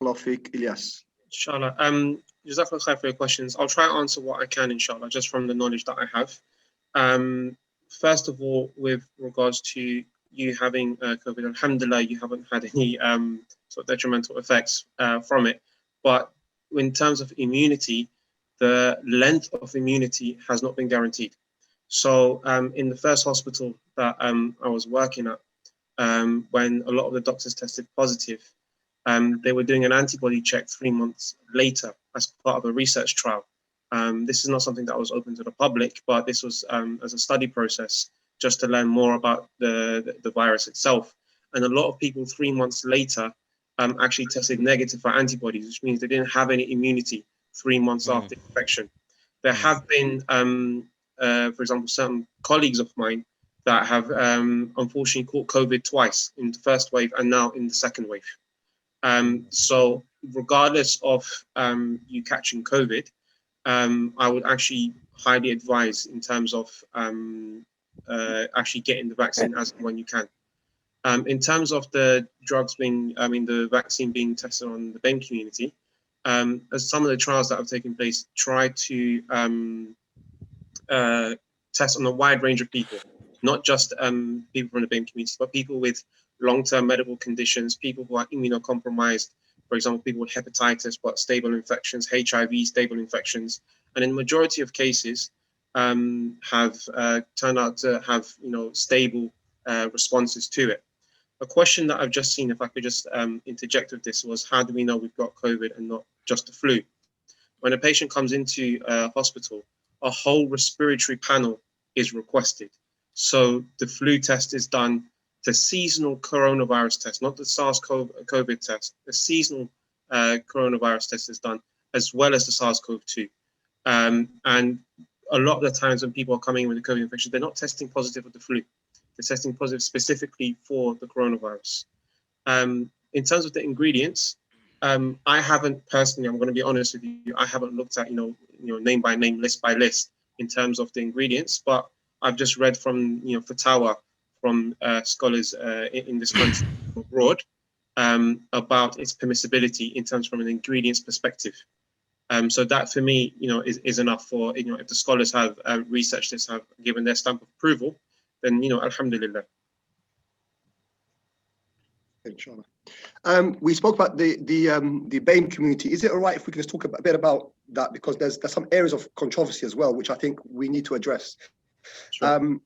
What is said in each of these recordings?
Barakallahu Ilyas. Inshallah. Jazakallah khair for your questions. I'll try to answer what I can, inshallah, just from the knowledge that I have. First of all, with regards to you having COVID, alhamdulillah, you haven't had any sort of detrimental effects from it. But in terms of immunity, the length of immunity has not been guaranteed. So in the first hospital that I was working at, when a lot of the doctors tested positive, they were doing an antibody check 3 months later as part of a research trial. This is not something that was open to the public, but this was as a study process just to learn more about the virus itself. And a lot of people 3 months later actually tested negative for antibodies, which means they didn't have any immunity 3 months after infection. There have been, for example, some colleagues of mine that have unfortunately caught COVID twice, in the first wave and now in the second wave. So regardless of you catching COVID, I would actually highly advise in terms of actually getting the vaccine as and when you can. In terms of the the vaccine being tested on the BAME community, as some of the trials that have taken place try to test on a wide range of people, not just people from the BAME community, but people with long-term medical conditions, people who are immunocompromised, for example, people with hepatitis but stable infections, HIV stable infections, and in the majority of cases have turned out to have stable responses to it. A question that I've just seen, if I could just interject with this, was how do we know we've got COVID and not just the flu? When a patient comes into a hospital, a whole respiratory panel is requested. So the flu test is done, the seasonal coronavirus test, not the SARS-CoV test, the seasonal coronavirus test is done, as well as the SARS-CoV-2. And a lot of the times when people are coming in with a COVID infection, they're not testing positive for the flu. They're testing positive specifically for the coronavirus. In terms of the ingredients, I haven't personally, I'm going to be honest with you, I haven't looked at, name by name, list by list in terms of the ingredients, but I've just read from, Fatawa from scholars in this country abroad about its permissibility in terms from an ingredients perspective. So that for me, is enough for, if the scholars have researched this, have given their stamp of approval, then, alhamdulillah. Inshallah. We spoke about the BAME community. Is it all right if we can just talk a bit about that, because there's some areas of controversy as well, which I think we need to address. Sure.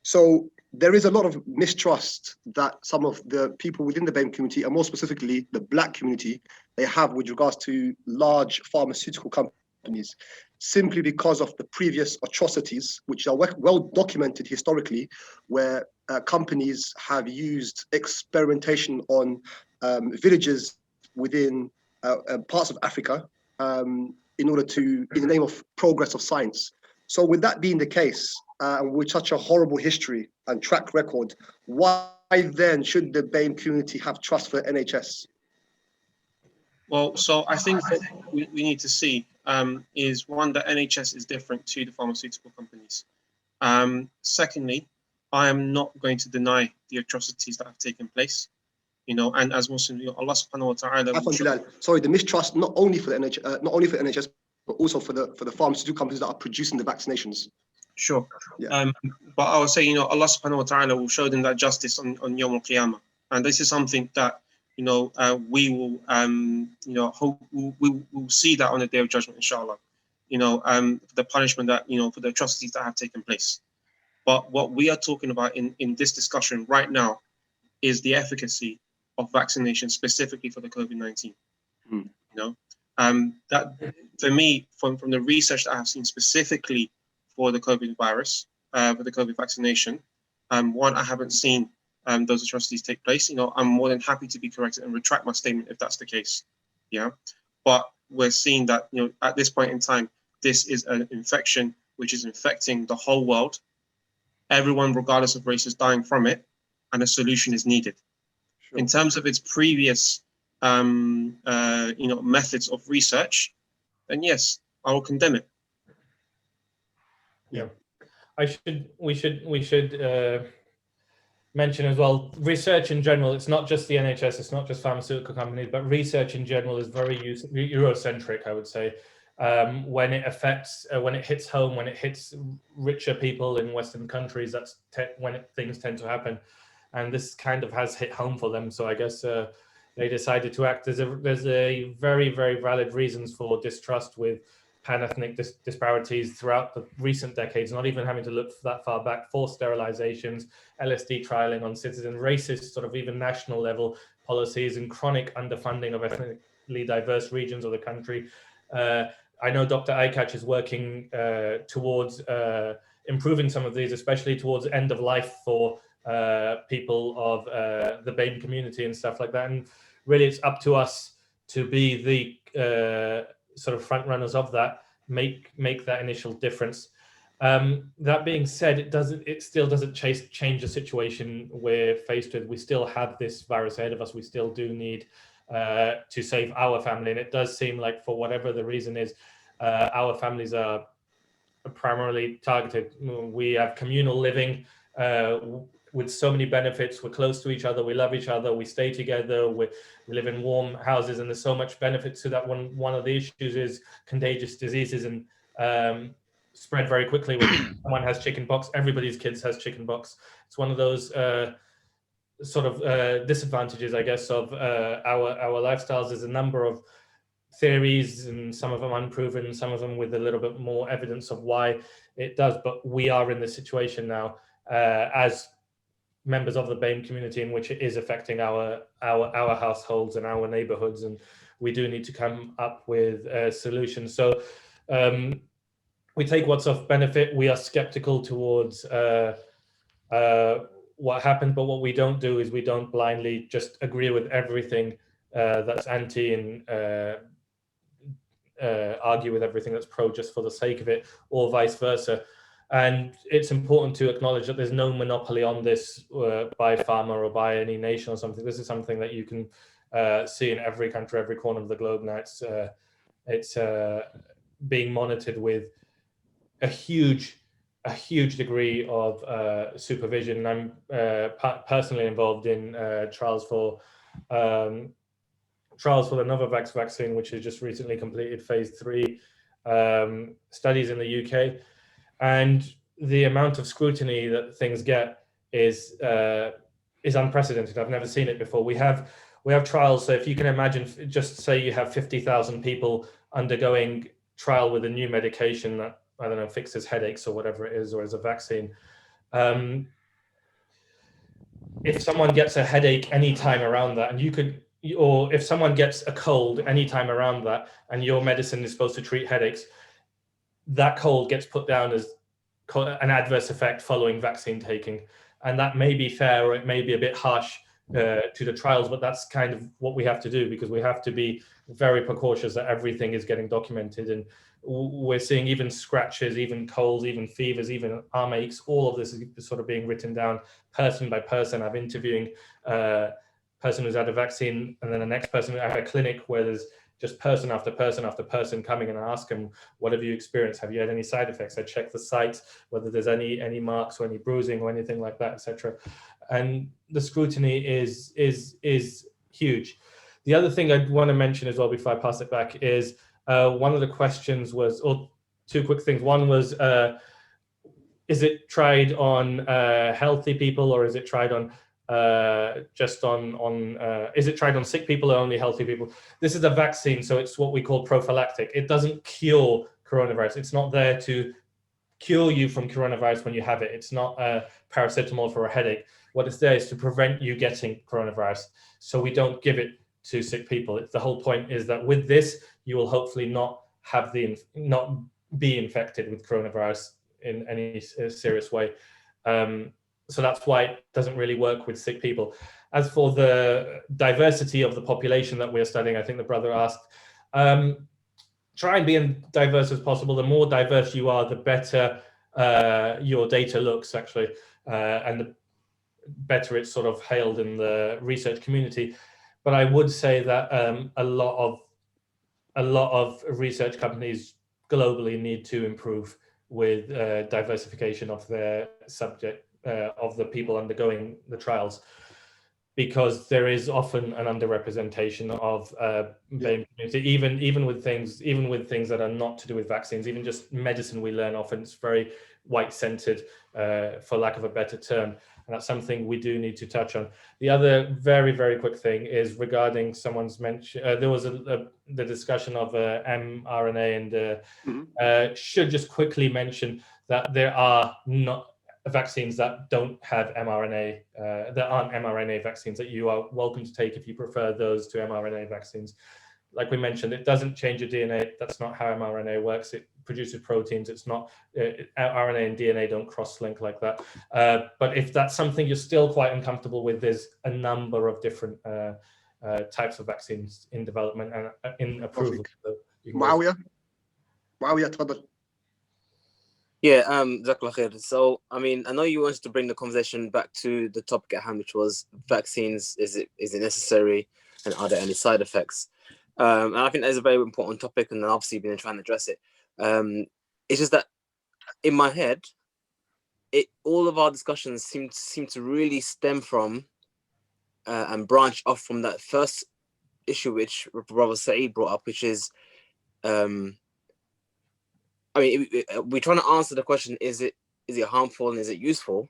So there is a lot of mistrust that some of the people within the BAME community, and more specifically the Black community, they have with regards to large pharmaceutical companies, simply because of the previous atrocities, which are well documented historically, where companies have used experimentation on villages within parts of Africa in the name of progress of science. So with that being the case, and with such a horrible history and track record, why then should the BAME community have trust for NHS? Well, so I think what we need to see is, one, that NHS is different to the pharmaceutical companies. Secondly, I am not going to deny the atrocities that have taken place. And as Muslims, Allah subhanahu wa ta'ala. Sorry, the mistrust not only for the NHS, but also for the pharmaceutical companies that are producing the vaccinations. Sure. Yeah. But I would say, Allah subhanahu wa ta'ala will show them that justice on Yawm al-Qiyamah. And this is something that, we will, hope we will see that on the Day of Judgment, inshallah. The punishment that, for the atrocities that have taken place. But what we are talking about in this discussion right now is the efficacy of vaccination, specifically for the COVID-19. That for me, from the research that I have seen specifically for the COVID virus, for the COVID vaccination, one, I haven't seen those atrocities take place. I'm more than happy to be corrected and retract my statement if that's the case. Yeah, but we're seeing that at this point in time, this is an infection which is infecting the whole world. Everyone, regardless of race, is dying from it, and a solution is needed. Sure. In terms of its previous, methods of research, then yes, I will condemn it. Yeah, we should mention as well, research in general, it's not just the NHS, it's not just pharmaceutical companies, but research in general is very Eurocentric, I would say. When it affects, when it hits home, when it hits richer people in Western countries, that's when things tend to happen. And this kind of has hit home for them. So I guess they decided to act. There's a very, very valid reasons for distrust with pan-ethnic disparities throughout the recent decades, not even having to look that far back, forced sterilizations, LSD trialing on citizens, racist sort of even national level policies, and chronic underfunding of ethnically diverse regions of the country. I know Dr. Aykac is working towards improving some of these, especially towards end of life for people of the BAME community and stuff like that. And really it's up to us to be the sort of front runners of that, make that initial difference. That being said, it still doesn't change the situation we're faced with. We still have this virus ahead of us. We still do need to save our family. And it does seem like, for whatever the reason is, our families are primarily targeted. We have communal living with so many benefits. We're close to each other. We love each other. We stay together. We live in warm houses, and there's so much benefit to that. One of the issues is contagious diseases and spread very quickly. When someone has chickenpox, everybody's kids has chickenpox. It's one of those sort of disadvantages, I guess, of our lifestyles. There's a number of theories, and some of them unproven, some of them with a little bit more evidence of why it does. But we are in this situation now as members of the BAME community, in which it is affecting our households and our neighborhoods, and we do need to come up with solutions. So we take what's of benefit. We are skeptical towards what happened, but what we don't do is we don't blindly just agree with everything that's anti and argue with everything that's pro just for the sake of it, or vice versa. And it's important to acknowledge that there's no monopoly on this by pharma or by any nation or something. This is something that you can see in every country, every corner of the globe now. It's being monitored with a huge degree of supervision. I'm personally involved in trials for the Vaccs vaccine, which has just recently completed phase 3 studies in the UK. And the amount of scrutiny that things get is unprecedented. I've never seen it before. We have trials. So if you can imagine, just say you have 50,000 people undergoing trial with a new medication that, I don't know, fixes headaches or whatever it is, or as a vaccine. If someone gets a headache anytime around that, and or if someone gets a cold anytime around that, and your medicine is supposed to treat headaches, that cold gets put down as an adverse effect following vaccine taking. And that may be fair, or it may be a bit harsh to the trials, but that's kind of what we have to do, because we have to be very precautious that everything is getting documented. And we're seeing even scratches, even colds, even fevers, even arm aches. All of this is sort of being written down person by person. I'm interviewing a person who's had a vaccine, and then the next person. I have a clinic where there's just person after person after person coming, and I ask them, what have you experienced? Have you had any side effects? I check the site, whether there's any marks or any bruising or anything like that, etc. And the scrutiny is huge. The other thing I'd want to mention as well before I pass it back is one of the questions was, or two quick things. One was, is it tried on healthy people, or is it tried on is it tried on sick people or only healthy people? This is a vaccine, so it's what we call prophylactic. It doesn't cure coronavirus. It's not there to cure you from coronavirus when you have it. It's not a paracetamol for a headache. What it's there is to prevent you getting coronavirus. So we don't give it to sick people. The whole point is that with this, you will hopefully not be infected with coronavirus in any serious way. So that's why it doesn't really work with sick people. As for the diversity of the population that we're studying, I think the brother asked, try and be as diverse as possible. The more diverse you are, the better your data looks, actually, and the better it's sort of hailed in the research community. But I would say that a lot of research companies globally need to improve with diversification of their subject of the people undergoing the trials, because there is often an underrepresentation of BAME community, even with things that are not to do with vaccines, even just medicine. We learn often it's very white-centered, for lack of a better term, and that's something we do need to touch on. The other very, very quick thing is regarding someone's mention. There was the discussion of mRNA, and should just quickly mention that there are not vaccines that don't have mRNA, that aren't mRNA vaccines, that you are welcome to take if you prefer those to mRNA vaccines. Like we mentioned, it doesn't change your DNA. That's not how mRNA works. It produces proteins. It's not, RNA and DNA don't cross-link like that. But if that's something you're still quite uncomfortable with, there's a number of different types of vaccines in development and in approval. So Muawiyah, تفضل. Yeah, Jazakallah khair. So, I mean, I know you wanted to bring the conversation back to the topic at hand, which was vaccines. Is it necessary, and are there any side effects? And I think that's a very important topic, and obviously you've been trying to address it. It's just that in my head, all of our discussions seem to really stem from and branch off from that first issue which Brother Saeed brought up, which is, I mean, we're trying to answer the question: is it harmful and is it useful?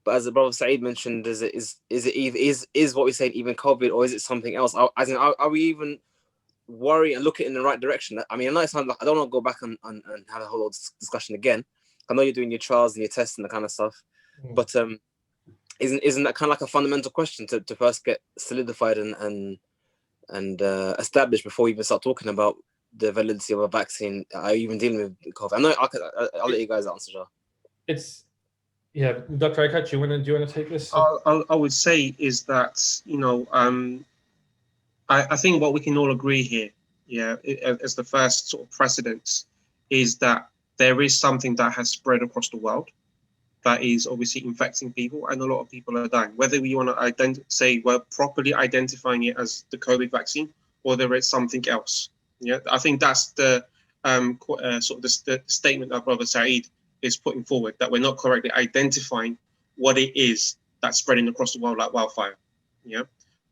But as the Brother Saeed mentioned, is what we're saying even COVID, or is it something else? As in, are we even worrying and looking in the right direction? I mean, I know it sounds like I don't want to go back and have a whole discussion again. I know you're doing your trials and your tests and that kind of stuff, but isn't that kind of like a fundamental question to first get solidified and established before we even start talking about the validity of a vaccine? Are you even dealing with COVID? I know I'll let you guys answer, Joe. It's, yeah, Dr. Aykat, do you want to take this? I would say is that, I think what we can all agree here, as the first sort of precedent, is that there is something that has spread across the world that is obviously infecting people, and a lot of people are dying. Whether we want to say we're properly identifying it as the COVID vaccine, or whether it's something else. Yeah, I think that's the sort of the statement that Brother Saeed is putting forward, that we're not correctly identifying what it is that's spreading across the world like wildfire. Yeah,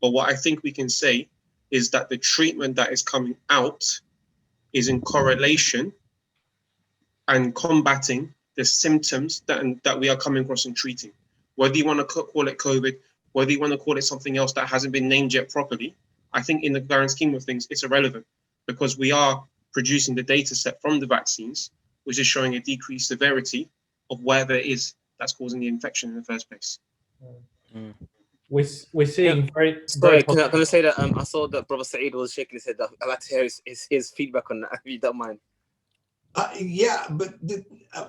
but what I think we can say is that the treatment that is coming out is in correlation and combating the symptoms that we are coming across and treating. Whether you want to call it COVID, whether you want to call it something else that hasn't been named yet properly, I think in the grand scheme of things, it's irrelevant, because we are producing the data set from the vaccines, which is showing a decreased severity of where it is that's causing the infection in the first place. We're seeing very... Sorry, can I say that I saw that Brother Saeed was shaking his head. I'd like to hear his feedback on that, if you don't mind. Yeah, but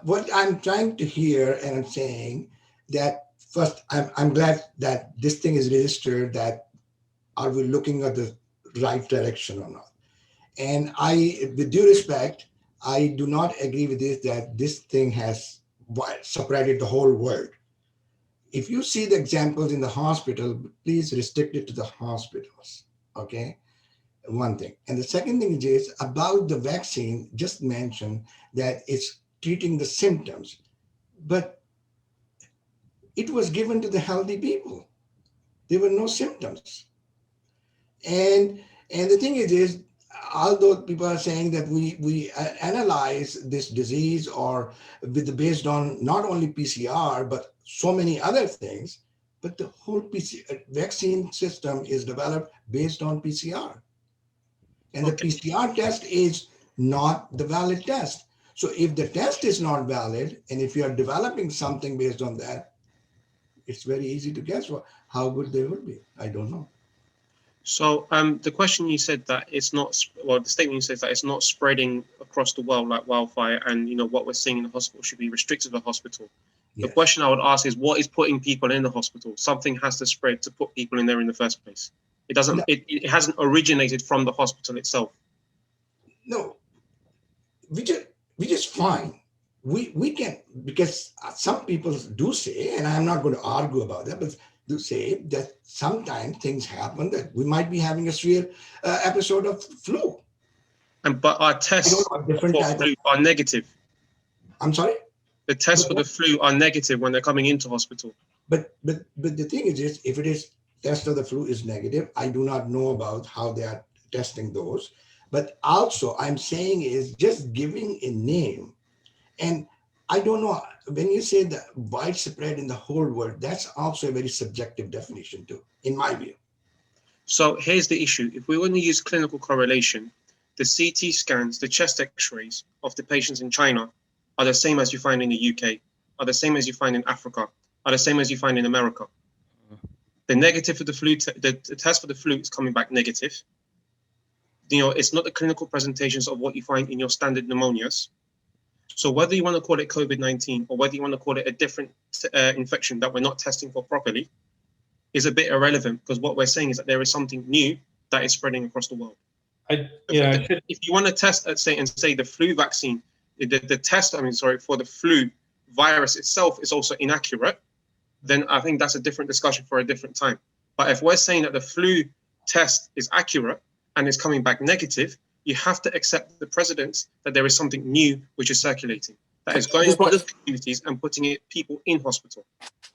what I'm trying to hear, and I'm saying that first, I'm glad that this thing is registered, that are we looking at the right direction or not? And with due respect, I do not agree with this, that this thing has separated the whole world. If you see the examples in the hospital, please restrict it to the hospitals, okay? One thing. And the second thing is about the vaccine, just mentioned that it's treating the symptoms, but it was given to the healthy people. There were no symptoms. And the thing is although people are saying that we analyze this disease or based on not only PCR, but so many other things, but the whole vaccine system is developed based on PCR. And the PCR test is not the valid test. So if the test is not valid, and if you are developing something based on that, it's very easy to guess how good they will be. I don't know. So the question you said that it's not, well, the statement you said that it's not spreading across the world like wildfire, and what we're seeing in the hospital should be restricted to the hospital. Yes. The question I would ask is, what is putting people in the hospital? Something has to spread to put people in there in the first place. It doesn't. No. It hasn't originated from the hospital itself. No, we just fine. We can, because some people do say, and I'm not going to argue about that, but do say that sometimes things happen that we might be having a severe episode of flu. But our tests for flu are negative. I'm sorry? The tests for the flu are negative when they're coming into hospital. But the thing is this, if it is test of the flu is negative, I do not know about how they are testing those. But also I'm saying is just giving a name. And I don't know, when you say the widespread in the whole world, that's also a very subjective definition too, in my view. So here's the issue. If we want to use clinical correlation, the CT scans, the chest x-rays of the patients in China are the same as you find in the UK, are the same as you find in Africa, are the same as you find in America. The negative for the flu, the test for the flu is coming back negative. You know, it's not the clinical presentations of what you find in your standard pneumonias. So whether you want to call it COVID-19 or whether you want to call it a different infection that we're not testing for properly is a bit irrelevant, because what we're saying is that there is something new that is spreading across the world. If you want to test, say the flu vaccine, the test, for the flu virus itself is also inaccurate, then I think that's a different discussion for a different time. But if we're saying that the flu test is accurate and is coming back negative, you have to accept the precedence that there is something new which is circulating, that is going across communities and putting people in hospital.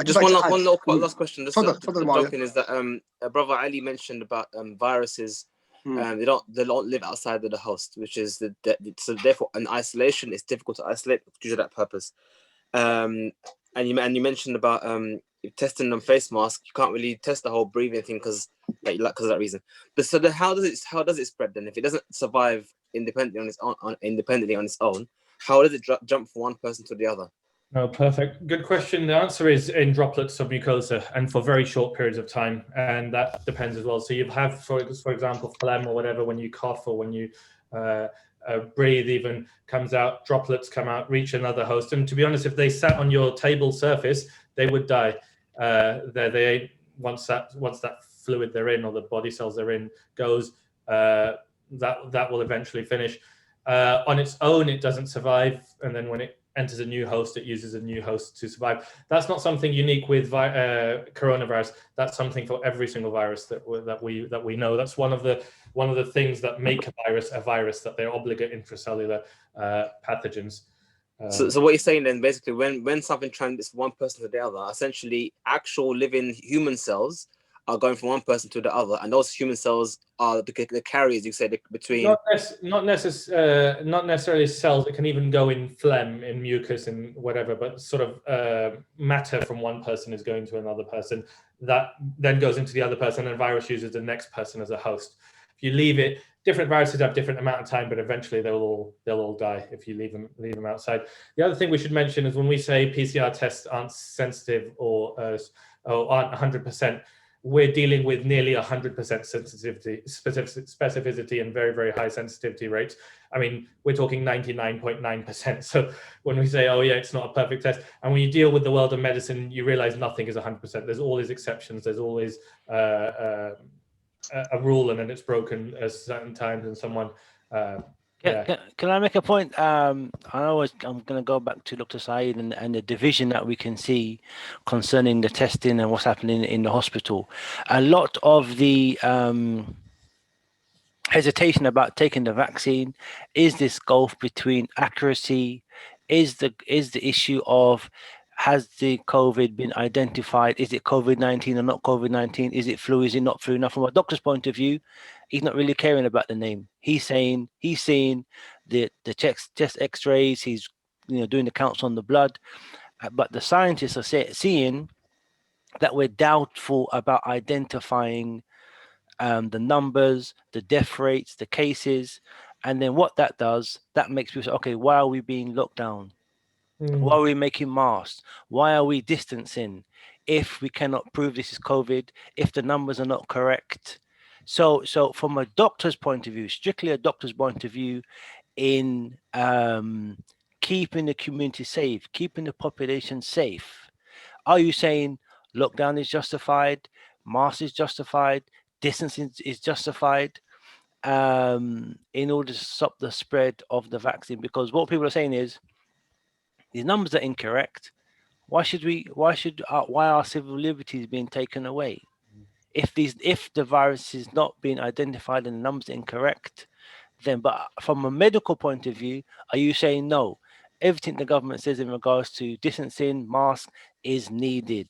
Just one last question. Joking is that Brother Ali mentioned about viruses. They don't live outside of the host, which is so therefore an isolation is difficult to isolate due to that purpose. And you mentioned about testing on face masks. You can't really test the whole breathing thing because of that reason. But so how does it spread then? If it doesn't survive independently on its own, how does it jump from one person to the other? No, perfect. Good question. The answer is in droplets of mucosa and for very short periods of time. And that depends as well. So you have, for example, phlegm or whatever, when you cough or when you breathe even comes out, droplets come out, reach another host. And to be honest, if they sat on your table surface, they would die. Once that fluid they're in or the body cells they're in goes, that will eventually finish. On its own, it doesn't survive. And then when it enters a new host, it uses a new host to survive. That's not something unique with coronavirus. That's something for every single virus that we know. That's one of the things that make a virus, that they're obligate intracellular pathogens. So what you're saying then, basically, when something transmits one person to the other, essentially actual living human cells are going from one person to the other, and those human cells are the carriers, you said, between. Not necessarily cells. It can even go in phlegm, in mucus, and whatever. But sort of matter from one person is going to another person. That then goes into the other person, and the virus uses the next person as a host. If you leave it, different viruses have different amount of time, but eventually they'll all die if you leave them outside. The other thing we should mention is when we say PCR tests aren't sensitive or aren't 100%. We're dealing with nearly 100% sensitivity, specificity, and very, very high sensitivity rates. I mean, we're talking 99.9%. So when we say, oh yeah, it's not a perfect test, and when you deal with the world of medicine, you realize nothing is 100%. There's always exceptions. There's always a rule, and then it's broken at certain times, and someone. Can I make a point? I'm going to go back to Dr. Saeed and the division that we can see concerning the testing and what's happening in the hospital. A lot of the hesitation about taking the vaccine is this gulf between accuracy, is the issue of has the COVID been identified? Is it COVID-19 or not COVID-19? Is it flu? Is it not flu? Now, from a doctor's point of view, he's not really caring about the name. He's saying he's seeing the chest X-rays. He's doing the counts on the blood, but the scientists are seeing that we're doubtful about identifying the numbers, the death rates, the cases, and then what that does, that makes people say, okay, why are we being locked down? Why are we making masks? Why are we distancing if we cannot prove this is COVID, if the numbers are not correct? So from a doctor's point of view, strictly a doctor's point of view, in keeping the community safe, keeping the population safe, are you saying lockdown is justified, mask is justified, distancing is justified in order to stop the spread of the vaccine? Because what people are saying is, these numbers are incorrect. Why are civil liberties being taken away? If the virus is not being identified and the numbers are incorrect, then, but from a medical point of view, are you saying no? everything the government says in regards to distancing, mask is needed.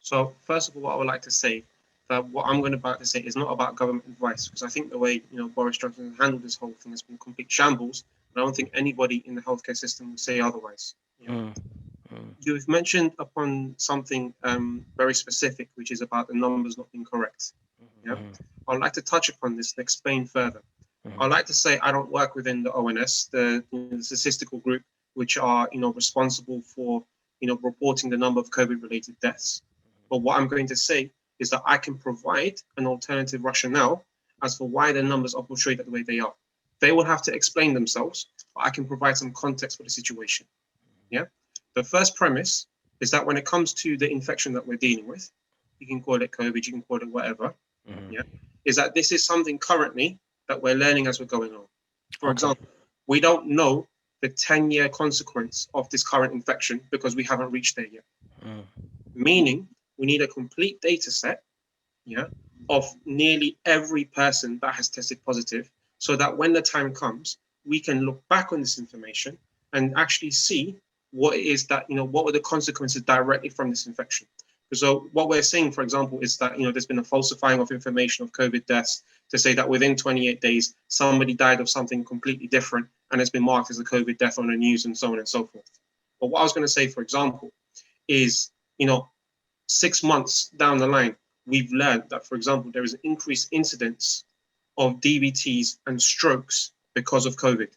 So first of all, what I would like to say that what I'm going about to say is not about government advice, because I think the way Boris Johnson has handled this whole thing has been complete shambles. And I don't think anybody in the healthcare system would say otherwise. You've mentioned upon something very specific, which is about the numbers not being correct. Yeah, I'd like to touch upon this and explain further. I'd like to say I don't work within the ONS, the statistical group, which are responsible for reporting the number of COVID-related deaths. But what I'm going to say is that I can provide an alternative rationale as for why the numbers are portrayed the way they are. They will have to explain themselves, but I can provide some context for the situation. Yeah. The first premise is that when it comes to the infection that we're dealing with, you can call it COVID, you can call it whatever, yeah, is that this is something currently that we're learning as we're going on. For example, we don't know the 10-year consequence of this current infection because we haven't reached there yet. Meaning, we need a complete data set, yeah, of nearly every person that has tested positive, so that when the time comes, we can look back on this information and actually see what it is that, what were the consequences directly from this infection. So what we're saying, for example, is that, there's been a falsifying of information of COVID deaths to say that within 28 days, somebody died of something completely different and it's been marked as a COVID death on the news and so on and so forth. But what I was going to say, for example, is, 6 months down the line, we've learned that, for example, there is an increased incidence of DVTs and strokes because of COVID.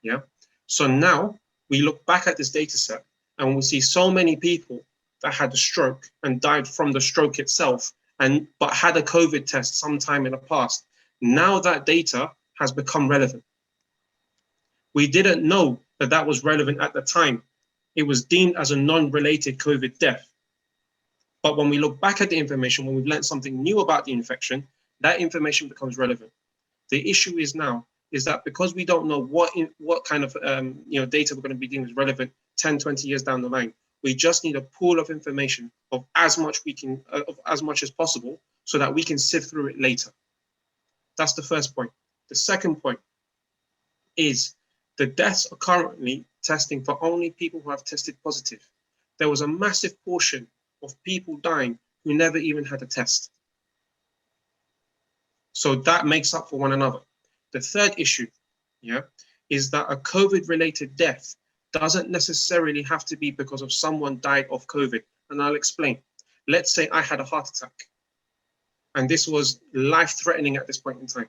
Yeah. So now we look back at this data set and we see so many people that had a stroke and died from the stroke itself, but had a COVID test sometime in the past. Now that data has become relevant. We didn't know that that was relevant at the time. It was deemed as a non-related COVID death. But when we look back at the information, when we've learned something new about the infection, that information becomes relevant. The issue is now is that because we don't know what kind of data we're going to be deemed as relevant 10, 20 years down the line, we just need a pool of information of as much as possible so that we can sift through it later. That's the first point. The second point is the deaths are currently testing for only people who have tested positive. There was a massive portion of people dying who never even had a test. So that makes up for one another. The third issue, yeah, is that a COVID-related death doesn't necessarily have to be because of someone died of COVID. And I'll explain. Let's say I had a heart attack and this was life-threatening at this point in time.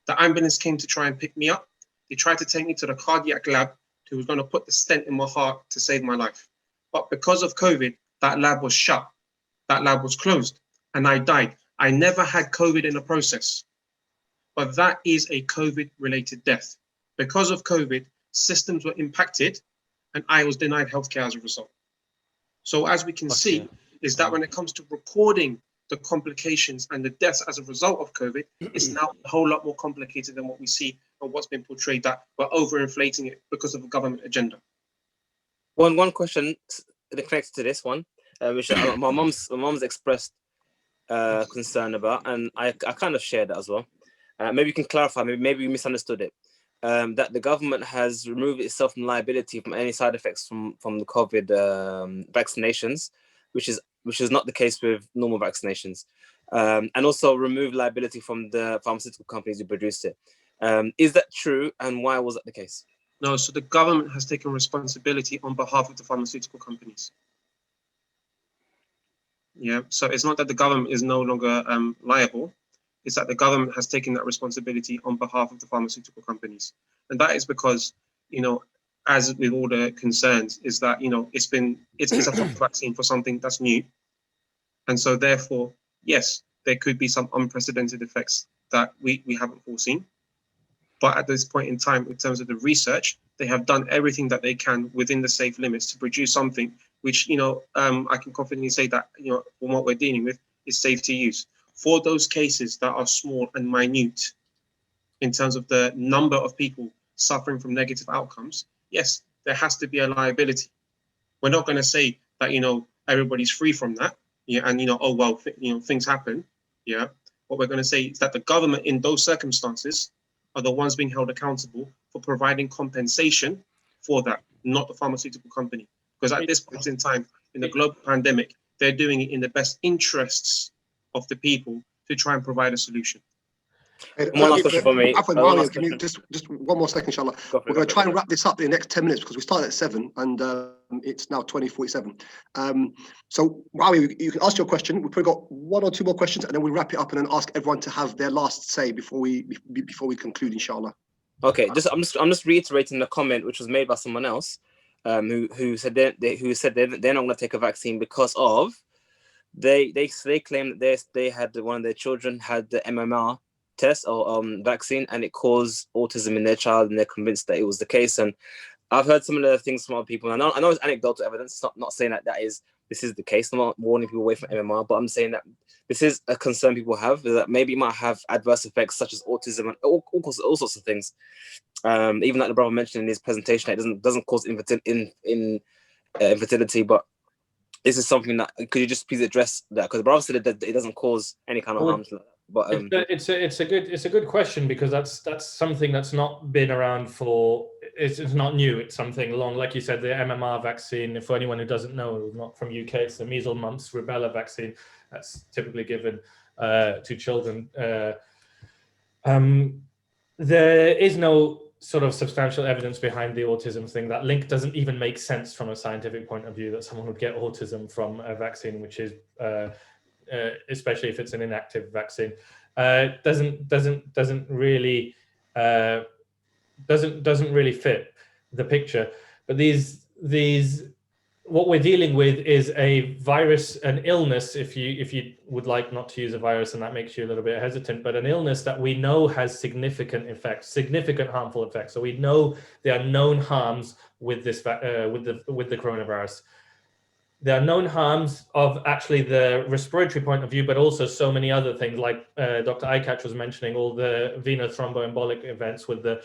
The ambulance came to try and pick me up. They tried to take me to the cardiac lab who was going to put the stent in my heart to save my life. But because of COVID, that lab was shut. That lab was closed and I died. I never had COVID in the process, but that is a COVID-related death. Because of COVID, systems were impacted and I was denied healthcare as a result. So as we can see, is that when it comes to recording the complications and the deaths as a result of COVID, it's now a whole lot more complicated than what we see and what's been portrayed, that we're overinflating it because of a government agenda. One question connected to this one, which my mom's expressed concern about, and I kind of shared that as well. Maybe you can clarify, maybe you misunderstood it. That the government has removed itself from liability from any side effects from the COVID vaccinations, which is not the case with normal vaccinations, and also removed liability from the pharmaceutical companies who produced it. Is that true, and why was that the case? No, so the government has taken responsibility on behalf of the pharmaceutical companies. Yeah, so it's not that the government is no longer liable. It's that the government has taken that responsibility on behalf of the pharmaceutical companies. And that is because, as with all the concerns, is that, it's a first vaccine for something that's new. And so therefore, yes, there could be some unprecedented effects that we haven't foreseen. But at this point in time, in terms of the research, they have done everything that they can within the safe limits to produce something which, I can confidently say that, from what we're dealing with, is safe to use. For those cases that are small and minute in terms of the number of people suffering from negative outcomes, yes, there has to be a liability. We're not going to say that, everybody's free from that. Yeah, and, oh, well, things happen. Yeah. What we're going to say is that the government in those circumstances are the ones being held accountable for providing compensation for that, not the pharmaceutical company. Because at this point in time, in the global pandemic, they're doing it in the best interests of the people to try and provide a solution. One last question for me. Afwan, One last can you question. just one more second, inshallah. Go for it, We're going to try and wrap this up in the next 10 minutes because we started at 7 and it's now 20:47. So, Muawi, you can ask your question. We've probably got 1 or 2 more questions and then we'll wrap it up and then ask everyone to have their last say before we conclude, inshallah. Okay, I'm just reiterating the comment which was made by someone else, who said they're not going to take a vaccine because of they claim that they had one of their children had the MMR test or vaccine and it caused autism in their child, and they're convinced that it was the case. And I've heard similar things from other people. I know it's anecdotal evidence. It's not saying that this is the case. I'm not warning people away from MMR, but I'm saying that this is a concern people have, that maybe it might have adverse effects such as autism and all sorts of things. Even like the brother mentioned in his presentation, it doesn't cause infertility, but this is something that, could you just please address that? Because the brother said that it doesn't cause any kind of harm. But it's a good question, because that's something that's not been around for. It's not new. It's something long, like you said, the MMR vaccine. For anyone who doesn't know, not from UK, it's the measles, mumps, rubella vaccine that's typically given to children. There is no sort of substantial evidence behind the autism thing. That link doesn't even make sense from a scientific point of view, that someone would get autism from a vaccine, which is especially if it's an inactive vaccine, doesn't really fit the picture. But these what we're dealing with is a virus, an illness, if you would like not to use a virus, and that makes you a little bit hesitant, but an illness that we know has significant effects, significant harmful effects. So we know there are known harms with this with the coronavirus. There are known harms of actually the respiratory point of view, but also so many other things, like Dr. Aykac was mentioning, all the venous thromboembolic events with the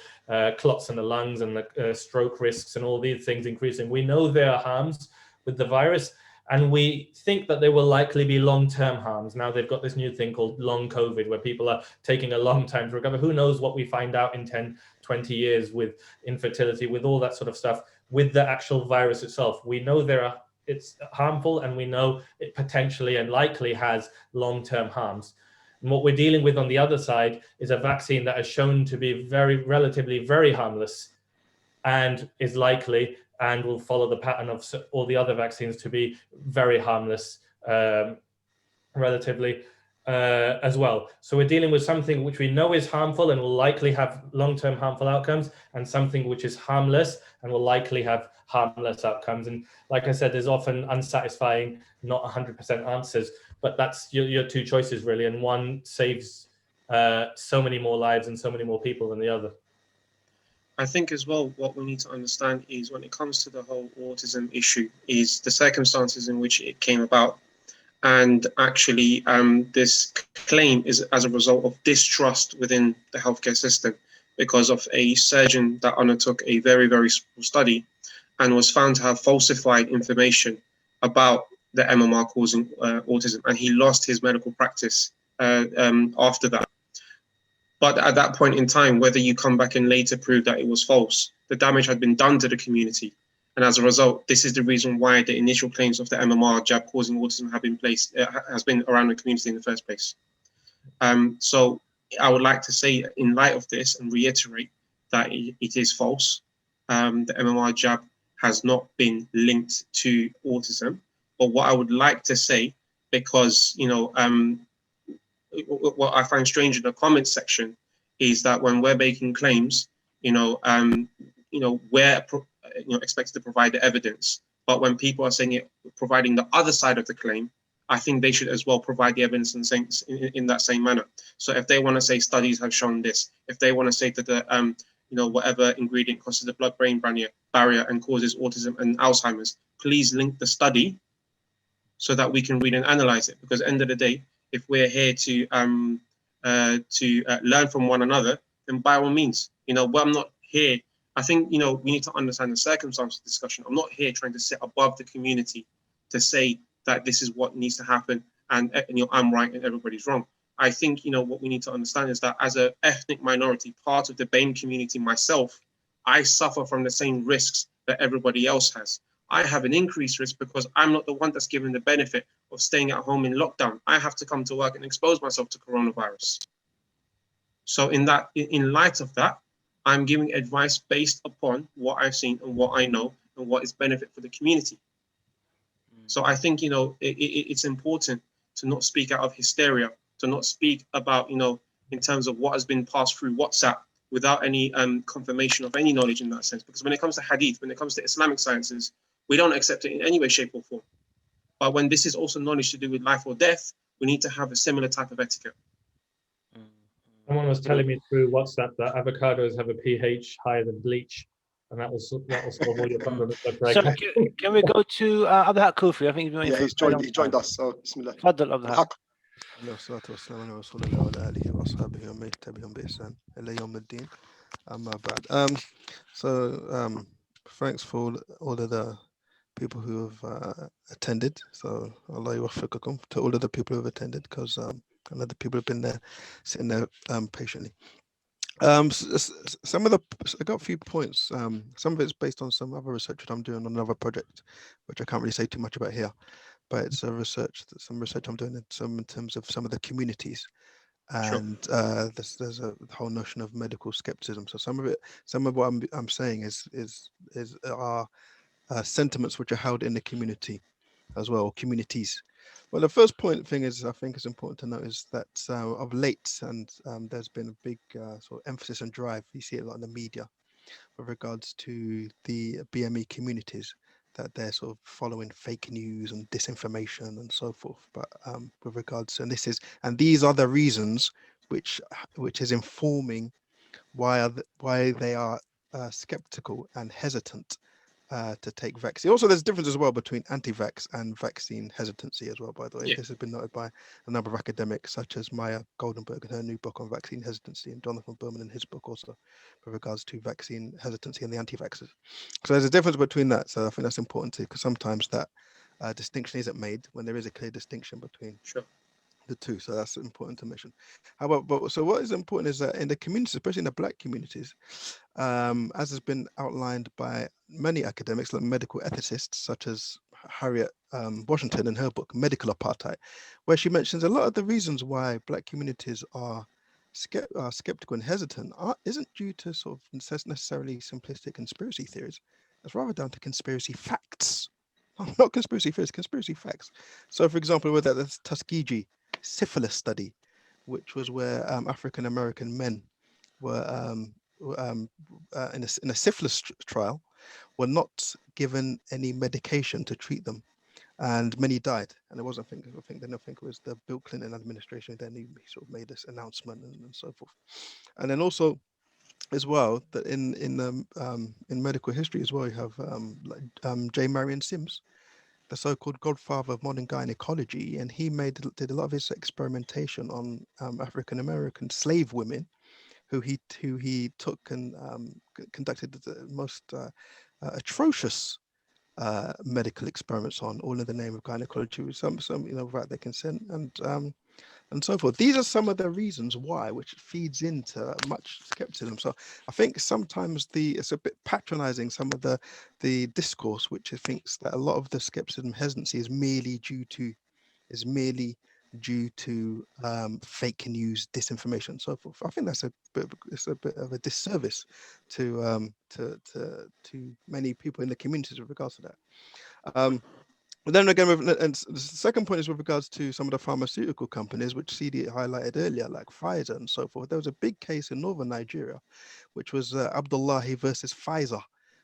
clots in the lungs and the stroke risks and all these things increasing. We know there are harms with the virus, and we think that there will likely be long-term harms. Now they've got this new thing called long COVID, where people are taking a long time to recover. Who knows what we find out in 10, 20 years with infertility, with all that sort of stuff, with the actual virus itself. We know it's harmful, and we know it potentially and likely has long-term harms. And what we're dealing with on the other side is a vaccine that is shown to be relatively very harmless, and is likely and will follow the pattern of all the other vaccines to be very harmless, relatively as well. So we're dealing with something which we know is harmful and will likely have long-term harmful outcomes, and something which is harmless and will likely have harmless outcomes. And like I said, there's often unsatisfying, not 100% answers, but that's your two choices really, and one saves so many more lives and so many more people than the other. I think as well, what we need to understand is, when it comes to the whole autism issue, is the circumstances in which it came about. And actually, this claim is as a result of distrust within the healthcare system, because of a surgeon that undertook a very, very small study and was found to have falsified information about the MMR causing autism, and he lost his medical practice after that. But at that point in time, whether you come back and later prove that it was false, the damage had been done to the community. And as a result, this is the reason why the initial claims of the MMR jab causing autism have been placed, has been around the community in the first place. So I would like to say, in light of this, and reiterate that it is false. The MMR jab has not been linked to autism. But what I would like to say, because, what I find strange in the comments section is that when we're making claims, we're expected to provide the evidence. But when people are saying it, providing the other side of the claim, I think they should as well provide the evidence in that same manner. So if they want to say studies have shown this, if they want to say that the whatever ingredient crosses the blood-brain barrier and causes autism and Alzheimer's, please link the study so that we can read and analyze it. Because at the end of the day, if we're here to learn from one another, then by all means, but I'm not here. I think, we need to understand the circumstance of the discussion. I'm not here trying to sit above the community to say that this is what needs to happen and I'm right and everybody's wrong. I think, what we need to understand is that as an ethnic minority, part of the BAME community myself, I suffer from the same risks that everybody else has. I have an increased risk because I'm not the one that's given the benefit of staying at home in lockdown. I have to come to work and expose myself to coronavirus. So in light of that, I'm giving advice based upon what I've seen and what I know and what is benefit for the community. So I think, it's important to not speak out of hysteria, to not speak about, in terms of what has been passed through WhatsApp without any confirmation of any knowledge in that sense. Because when it comes to hadith, when it comes to Islamic sciences, we don't accept it in any way, shape or form. But when this is also knowledge to do with life or death, we need to have a similar type of etiquette. Someone was telling me through WhatsApp that avocados have a pH higher than bleach, and that will solve all your problems. So can we go to Abdul Kufi? I think he's been waiting for he's a very long joined time. us. So Bismillah. Fadl Abdul Haq. والصلاة والسلام على رسول الله وعلى آله وأصحابه ومن تبعهم بإحسان إلى يوم الدين. أما بعد. Thanks for all of the people who have attended. So Allah yuwaffiqakum to all of the people who have attended, because I know the people have been there, sitting there patiently. Some of the I got a few points. Some of it's based on some other research that I'm doing on another project, which I can't really say too much about here. But it's some research I'm doing in terms of some of the communities, and there's a whole notion of medical skepticism. So some of what I'm saying are sentiments which are held in the community as well, or communities. Well, the first thing is, I think it's important to note, is that of late, and there's been a big sort of emphasis and drive. You see it a lot in the media with regards to the BME communities, that they're sort of following fake news and disinformation and so forth. But with regards to, and these are the reasons which is informing why they are skeptical and hesitant to take vaccine. Also, there's a difference as well between anti-vax and vaccine hesitancy as well, by the way. Yeah. This has been noted by a number of academics, such as Maya Goldenberg in her new book on vaccine hesitancy, and Jonathan Berman in his book also, with regards to vaccine hesitancy and the anti-vaxxers. So there's a difference between that. So I think that's important too, because sometimes that distinction isn't made when there is a clear distinction between the two. So that's important to mention. So what is important is that in the communities, especially in the Black communities, as has been outlined by many academics, like medical ethicists, such as Harriet Washington in her book Medical Apartheid, where she mentions a lot of the reasons why Black communities are skeptical and hesitant isn't due to sort of necessarily simplistic conspiracy theories. It's rather down to conspiracy facts. Not conspiracy theories, conspiracy facts. So, for example, with that Tuskegee syphilis study, which was where African American men were in a syphilis trial, were not given any medication to treat them, and many died. And it wasn't, I think it was the Bill Clinton administration. Then he sort of made this announcement and so forth. And then also, as well, that in medical history as well, you have J. Marion Sims, the so-called godfather of modern gynecology, and he did a lot of his experimentation on African American slave women, who he took and conducted the most atrocious medical experiments on, all in the name of gynecology, with some without their consent and so forth. These are some of the reasons why, which feeds into much skepticism. So I think sometimes it's a bit patronizing, some of the discourse, which it thinks that a lot of the skepticism, hesitancy is merely due to fake news, disinformation, and so forth. I think that's a bit of a disservice to many people in the communities with regards to that. But then again, and the second point is with regards to some of the pharmaceutical companies, which CD highlighted earlier, like Pfizer and so forth. There was a big case in northern Nigeria, which was Abdullahi versus Pfizer,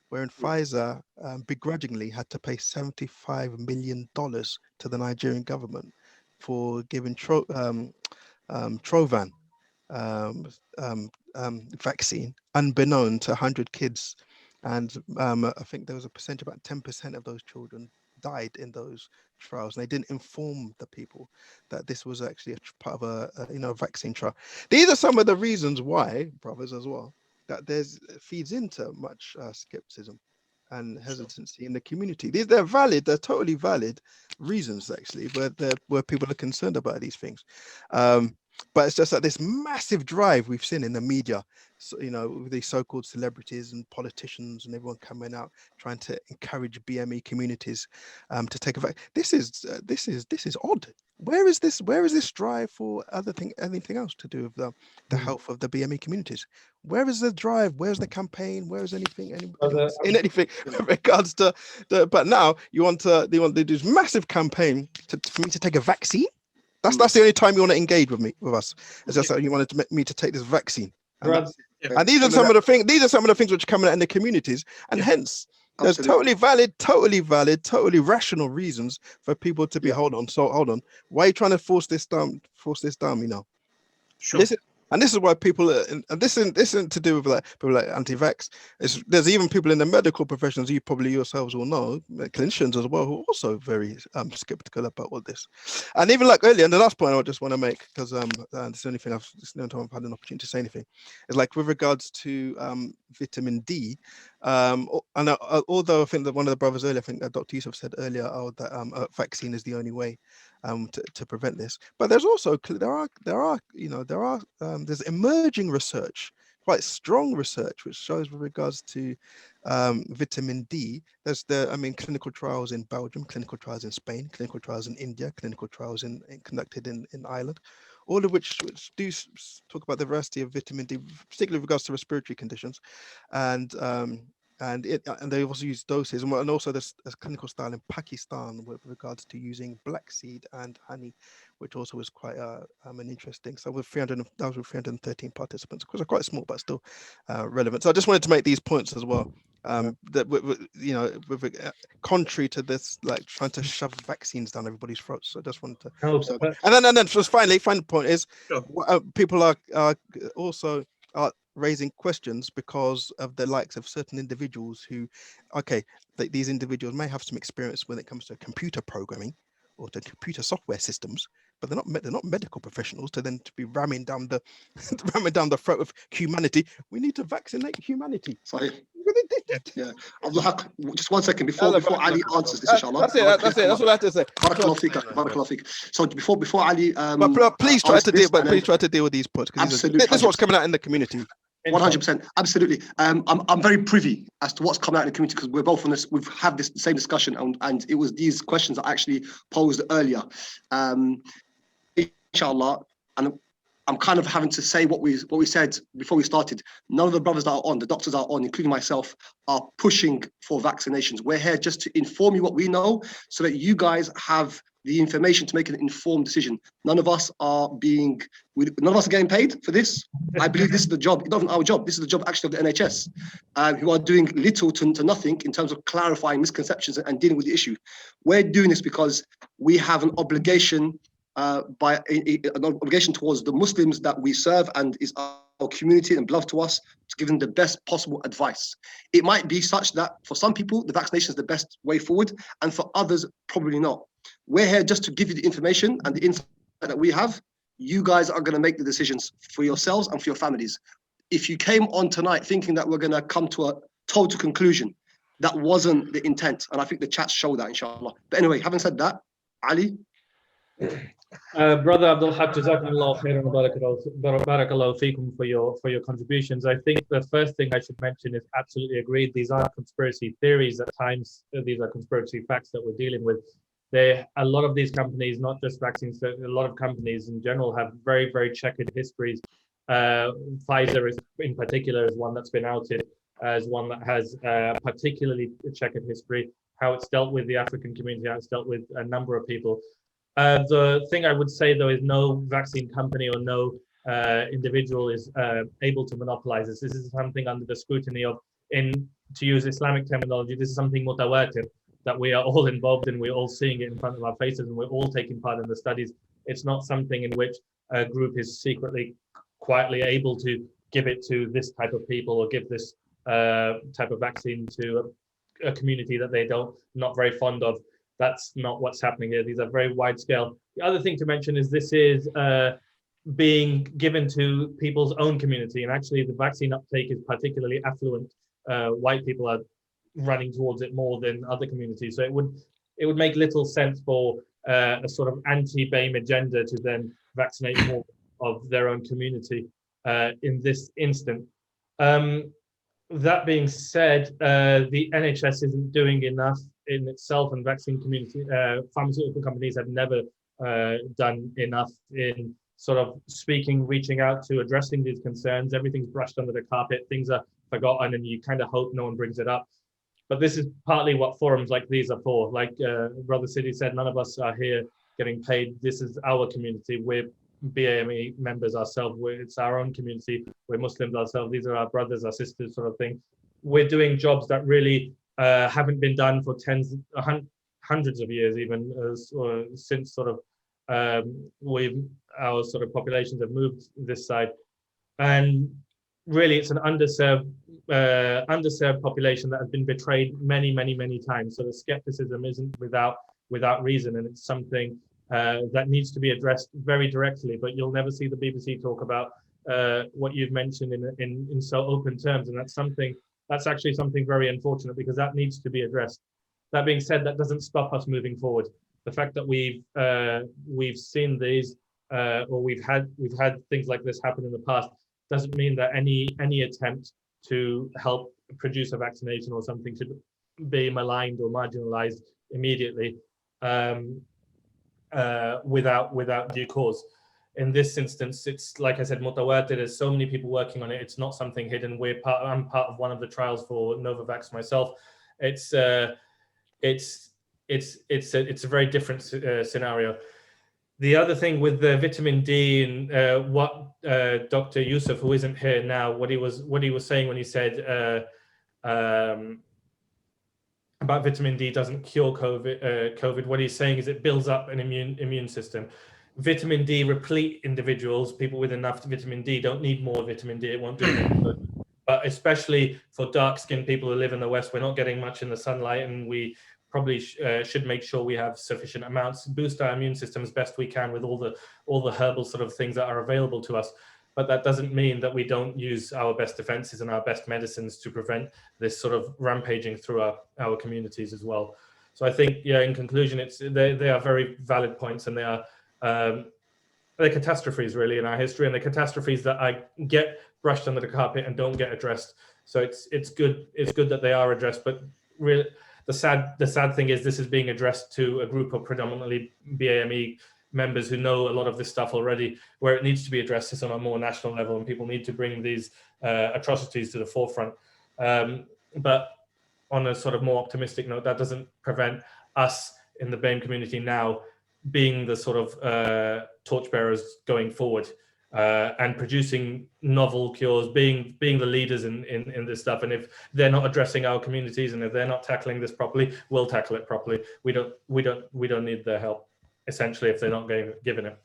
wherein Pfizer begrudgingly had to pay $75 million to the Nigerian government for giving Trovan vaccine unbeknown to 100 kids. And I think there was a percentage, about 10% of those children died in those trials, and they didn't inform the people that this was actually a part of a vaccine trial. These are some of the reasons why, brothers, as well, that feeds into much skepticism and hesitancy in the community. They're totally valid reasons, actually, where people are concerned about these things. But it's just that this massive drive we've seen in the media, so, you know, with these so-called celebrities and politicians and everyone coming out trying to encourage BME communities to take a vaccine. This is odd. Where is this drive for anything else to do with the health of the BME communities? Where is the drive? Where's the campaign? Where is anything in anything with regards to the? But now they want to do this massive campaign for me to take a vaccine. That's the only time you want to engage with us. It's just that you wanted me to take this vaccine. And these are some of the things. These are some of the things which are coming out in the communities, and hence there's totally valid, totally rational reasons for people to be hold on. Why are you trying to force this down? You know. Sure. This is why people and this isn't to do with like people like anti-vax. There's even people in the medical professions, you probably yourselves will know, clinicians as well, who are also very skeptical about all this. And even like earlier, and the last point I just want to make, because it's the only thing I've had an opportunity to say anything, is like with regards to vitamin D. Although I think that one of the brothers earlier, I think that Dr. Yusuf said earlier, that a vaccine is the only way to prevent this. But there's also there's emerging research, quite strong research, which shows with regards to vitamin D. There's clinical trials in Belgium, clinical trials in Spain, clinical trials in India, clinical trials conducted in Ireland, all of which do talk about the veracity of vitamin D, particularly with regards to respiratory conditions, and they also use doses, and also there's a clinical style in Pakistan with regards to using black seed and honey, which also was quite an interesting. So with 313 participants, because they're quite small but still relevant. So I just wanted to make these points as well. That contrary to this, like trying to shove vaccines down everybody's throats. So I just wanted to. And then just final point is, people are also raising questions because of the likes of certain individuals who, these individuals may have some experience when it comes to computer programming or to computer software systems, but they're not medical professionals to be ramming down the throat of humanity. We need to vaccinate humanity. Sorry. Yeah. Just 1 second before Ali answers this, inshallah. That's it. That's all I have to say. Barakallahu feek. So before Ali, but please try to deal with these points, because this is what's coming out in the community. 100%, absolutely. I'm very privy as to what's coming out in the community, because we're both on this. We've had this same discussion, and it was these questions that I actually posed earlier. Inshallah, and I'm kind of having to say what we said before we started. None of the brothers that are on, the doctors that are on, including myself, are pushing for vaccinations. We're here just to inform you what we know, so that you guys have the information to make an informed decision. None of us are getting paid for this. I believe this is the job, not even our job, this is the job actually of the NHS, who are doing little to nothing in terms of clarifying misconceptions and dealing with the issue. We're doing this because we have an obligation an obligation towards the Muslims that we serve and is our community and beloved to us, to give them the best possible advice. It might be such that for some people, the vaccination is the best way forward, and for others, probably not. We're here just to give you the information and the insight that we have. You guys are going to make the decisions for yourselves and for your families. If you came on tonight thinking that we're going to come to a total conclusion, that wasn't the intent. And I think the chats show that, inshallah. But anyway, having said that, Ali? Brother Abdul Haq, Jazakumullah khairan wa barakallahu feekum for your contributions. I think the first thing I should mention is absolutely agreed. These are conspiracy theories at times. These are conspiracy facts that we're dealing with. A lot of these companies, not just vaccines, a lot of companies in general have very, very checkered histories. Pfizer in particular is one that's been outed as one that has particularly checkered history, how it's dealt with the African community, how it's dealt with a number of people. The thing I would say, though, is no vaccine company or no individual is able to monopolize this. This is something under the scrutiny of, to use Islamic terminology, this is something mutawatir, that we are all involved in, we're all seeing it in front of our faces, and we're all taking part in the studies. It's not something in which a group is secretly, quietly able to give it to this type of people or give this type of vaccine to a community that they not very fond of. That's not what's happening here. These are very wide scale. The other thing to mention is this is being given to people's own community, and actually the vaccine uptake is particularly affluent. White people are running towards it more than other communities. So it would make little sense for a sort of anti-BAME agenda to then vaccinate more of their own community in this instant. That being said, the NHS isn't doing enough in itself, and vaccine community, pharmaceutical companies have never done enough in sort of speaking, reaching out to, addressing these concerns. Everything's brushed under the carpet, things are forgotten, and you kind of hope no one brings it up. But this is partly what forums like these are for. Like Brother City said, none of us are here getting paid. This is our community. We're BAME members ourselves. It's our own community. We're Muslims ourselves. These are our brothers, our sisters, sort of thing. We're doing jobs that really haven't been done for hundreds of years, even since sort of our sort of populations have moved this side. And really, it's an underserved population that has been betrayed many times. So the skepticism isn't without reason, and it's something that needs to be addressed very directly. But you'll never see the BBC talk about what you've mentioned in so open terms, and that's actually something very unfortunate, because that needs to be addressed. That being said, that doesn't stop us moving forward. The fact that we've seen these or we've had things like this happen in the past doesn't mean that any attempt to help produce a vaccination or something should be maligned or marginalized immediately without due cause. In this instance, it's like I said, mutawatir. There's so many people working on it. It's not something hidden. I'm part of one of the trials for Novavax myself. It's a very different scenario. The other thing with the vitamin D and what Dr. Yusuf, who isn't here now, what he was saying when he said about vitamin D doesn't cure COVID. What he's saying is it builds up an immune system. Vitamin D replete individuals, people with enough vitamin D, don't need more vitamin D. It won't do anything good. But especially for dark-skinned people who live in the West, we're not getting much in the sunlight, and we probably should make sure we have sufficient amounts, boost our immune system as best we can with all the herbal sort of things that are available to us. But that doesn't mean that we don't use our best defenses and our best medicines to prevent this sort of rampaging through our communities as well. So I think, yeah, in conclusion, they are very valid points, and they are they're catastrophes really in our history, and the catastrophes that get brushed under the carpet and don't get addressed. So it's good that they are addressed, but really the sad thing is this is being addressed to a group of predominantly BAME members who know a lot of this stuff already. Where it needs to be addressed is on a more national level, and people need to bring these atrocities to the forefront. But on a sort of more optimistic note, that doesn't prevent us in the BAME community now being the sort of torchbearers going forward and producing novel cures, being the leaders in this stuff. And if they're not addressing our communities, and if they're not tackling this properly, we'll tackle it properly. We don't need their help, essentially, if they're not given it.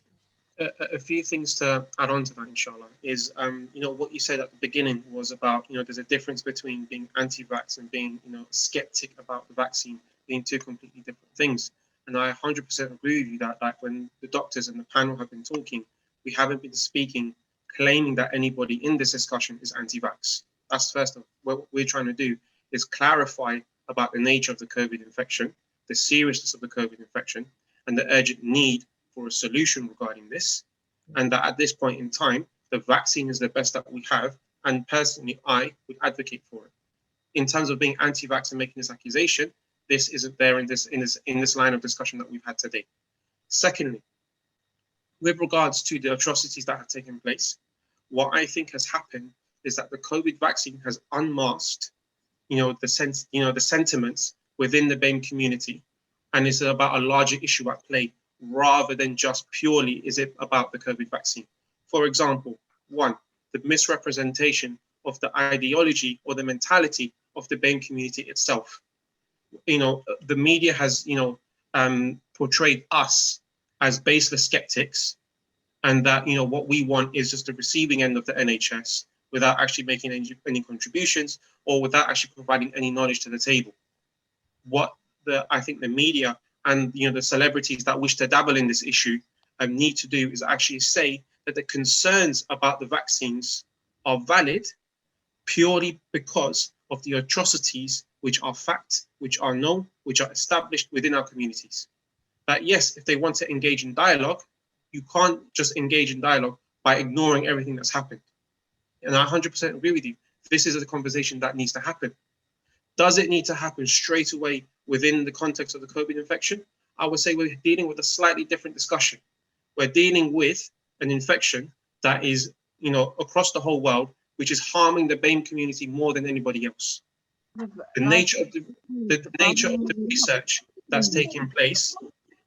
A few things to add on to that, inshallah, is what you said at the beginning was about there's a difference between being anti-vax and being skeptic about the vaccine, being two completely different things. And I 100% agree with you that like when the doctors and the panel have been talking, we haven't been speaking, claiming that anybody in this discussion is anti-vax. That's first of what we're trying to do is clarify about the nature of the COVID infection, the seriousness of the COVID infection, and the urgent need for a solution regarding this. And that at this point in time, the vaccine is the best that we have. And personally, I would advocate for it. In terms of being anti-vax and making this accusation, this isn't there in this line of discussion that we've had today. Secondly, with regards to the atrocities that have taken place, what I think has happened is that the COVID vaccine has unmasked, the sentiments within the BAME community, and it's about a larger issue at play rather than just purely is it about the COVID vaccine. For example, one, the misrepresentation of the ideology or the mentality of the BAME community itself. The media has, portrayed us as baseless skeptics, and that, what we want is just the receiving end of the NHS without actually making any contributions or without actually providing any knowledge to the table. What I think the media and, the celebrities that wish to dabble in this issue need to do is actually say that the concerns about the vaccines are valid purely because of the atrocities which are fact, which are known, which are established within our communities. That yes, if they want to engage in dialogue, you can't just engage in dialogue by ignoring everything that's happened. And I 100% agree with you. This is a conversation that needs to happen. Does it need to happen straight away within the context of the COVID infection? I would say we're dealing with a slightly different discussion. We're dealing with an infection that is, across the whole world, which is harming the BAME community more than anybody else. The nature of the research that's taking place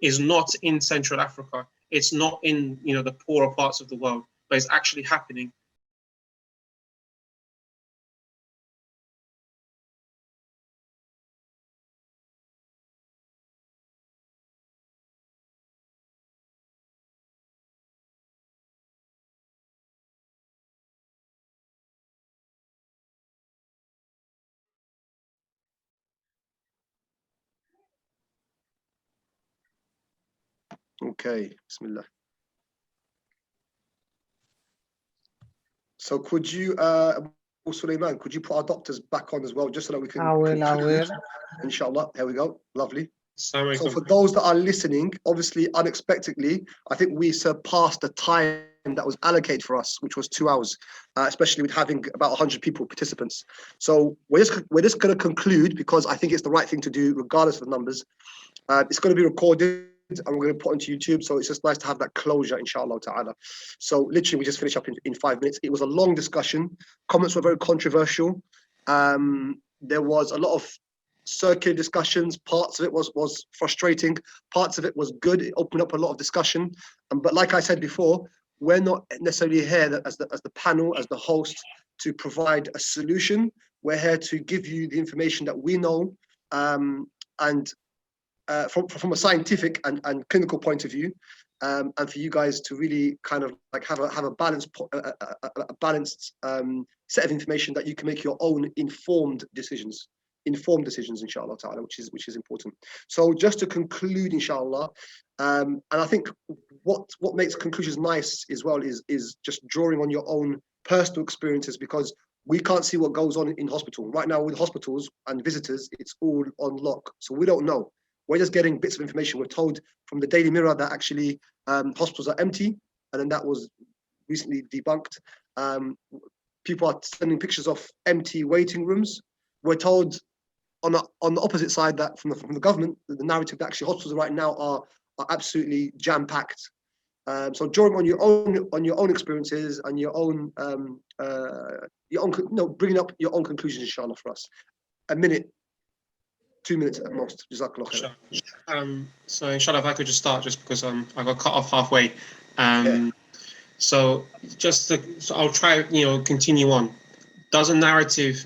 is not in Central Africa. It's not in the poorer parts of the world, but it's actually happening. Okay, Bismillah. So could you, Suleiman, could you put our doctors back on as well, just so that we can I will. conclude? Inshallah. Here we go. Lovely. So So for those that are listening, obviously unexpectedly, I think we surpassed the time that was allocated for us, which was 2 hours, especially with having about 100 participants. So we're just going to conclude, because I think it's the right thing to do, regardless of the numbers. It's going to be recorded and we're going to put onto YouTube. So it's just nice to have that closure, inshallah ta'ala. So literally, we just finish up in 5 minutes. It was a long discussion. Comments were very controversial. There was a lot of circular discussions. Parts of it was frustrating. Parts of it was good. It opened up a lot of discussion. But like I said before, we're not necessarily here as the panel, as the host, to provide a solution. We're here to give you the information that we know, and from a scientific and clinical point of view, and for you guys to really kind of like have a balanced set of information that you can make your own informed decisions, inshallah ta'ala, which is important. So just to conclude, inshallah, and I think what makes conclusions nice as well is just drawing on your own personal experiences, because we can't see what goes on in hospital right now. With hospitals and visitors, it's all on lock, so we don't know. We're just getting bits of information. We're told from the Daily Mirror that actually hospitals are empty, and then that was recently debunked. People are sending pictures of empty waiting rooms. We're told on the opposite side that from the government, the narrative that actually hospitals right now are absolutely jam-packed. So drawing on your own experiences and your own bringing up your own conclusions, inshallah, for us. A minute, 2 minutes at most. Jazakallah khair. So inshallah, if I could just start, just because I got cut off halfway. Yeah. So I'll try, continue on. Does a narrative,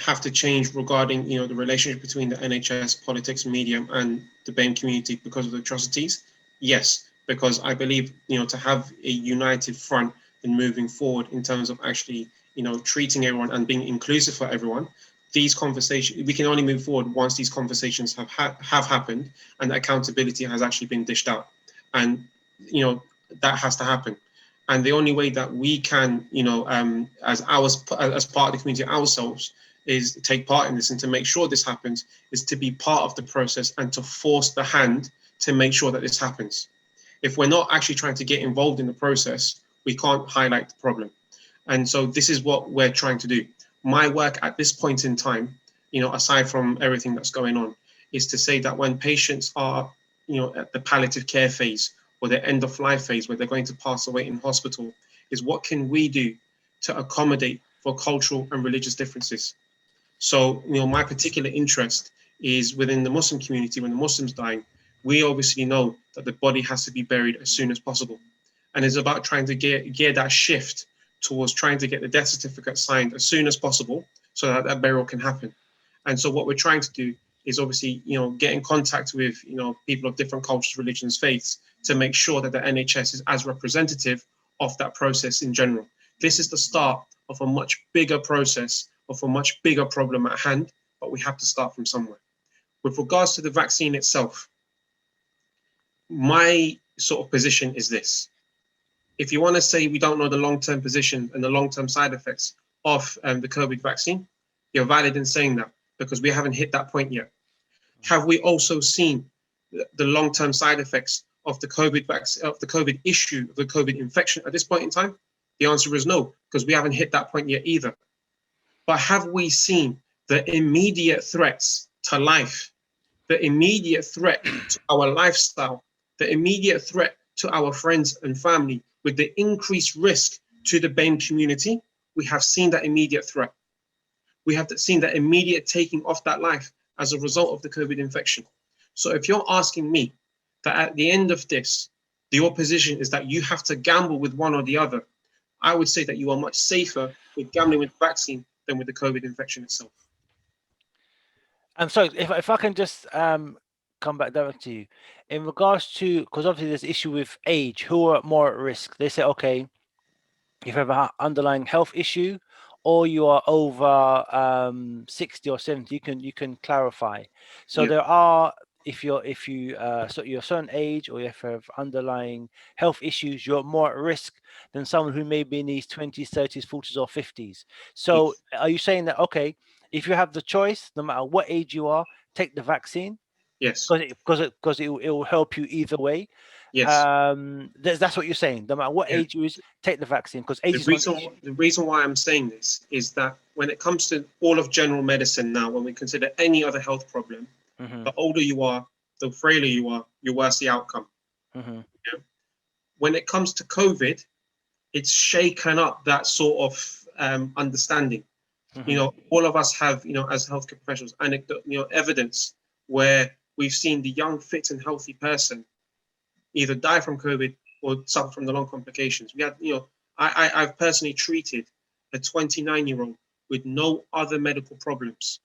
have to change regarding, the relationship between the NHS, politics, media, and the BAME community because of the atrocities? Yes, because I believe, to have a united front in moving forward in terms of actually, treating everyone and being inclusive for everyone. These conversations, we can only move forward once these conversations have happened and accountability has actually been dished out. And, that has to happen. And the only way that we can, as part of the community ourselves, is to take part in this and to make sure this happens, is to be part of the process and to force the hand to make sure that this happens. If we're not actually trying to get involved in the process, we can't highlight the problem. And so this is what we're trying to do. My work at this point in time, aside from everything that's going on, is to say that when patients are, at the palliative care phase or the end of life phase where they're going to pass away in hospital, is what can we do to accommodate for cultural and religious differences? So, my particular interest is within the Muslim community. When the Muslims dying, we obviously know that the body has to be buried as soon as possible. And it's about trying to gear that shift towards trying to get the death certificate signed as soon as possible so that that burial can happen. And so what we're trying to do is obviously, get in contact with, people of different cultures, religions, faiths, to make sure that the NHS is as representative of that process in general. This is the start of a much bigger process, of a much bigger problem at hand, but we have to start from somewhere. With regards to the vaccine itself, my sort of position is this. If you want to say we don't know the long-term position and the long-term side effects of the COVID vaccine, you're valid in saying that because we haven't hit that point yet. Have we also seen the long-term side effects of the COVID vaccine, of the COVID issue, of the COVID infection at this point in time? The answer is no, because we haven't hit that point yet either. But have we seen the immediate threats to life, the immediate threat to our lifestyle, the immediate threat to our friends and family with the increased risk to the BAME community? We have seen that immediate threat. We have seen that immediate taking off that life as a result of the COVID infection. So if you're asking me that at the end of this, your position is that you have to gamble with one or the other, I would say that you are much safer with gambling with the vaccine than with the COVID infection itself. And so if I can just come back direct to you in regards to, because obviously there's issue with age, who are more at risk. They say, okay, if you have an underlying health issue or you are over 60 or 70, you can clarify. So Yeah. there are, if you're a certain age or if you have underlying health issues, you're more at risk than someone who may be in his 20s, 30s, 40s or 50s. So Yes. are you saying that, okay, if you have the choice, no matter what age you are, take the vaccine Yes. because it will help you either way? Yes. That's what you're saying. No matter what Yeah. age you is, take the vaccine because age The is not the reason, issue. the reason why I'm saying this is that when it comes to all of general medicine now, when we consider any other health problem, Mhm, the older you are, the frailer you are, the worse the outcome. mhm, When it comes to COVID, it's shaken up that sort of understanding. You mhm, know, all of us have, you know, as healthcare professionals, anecdote, you know, evidence where we've seen the young, fit and healthy person either die from COVID or suffer from the long complications. We had, you know, I've personally treated a 29-year-old with no other medical problems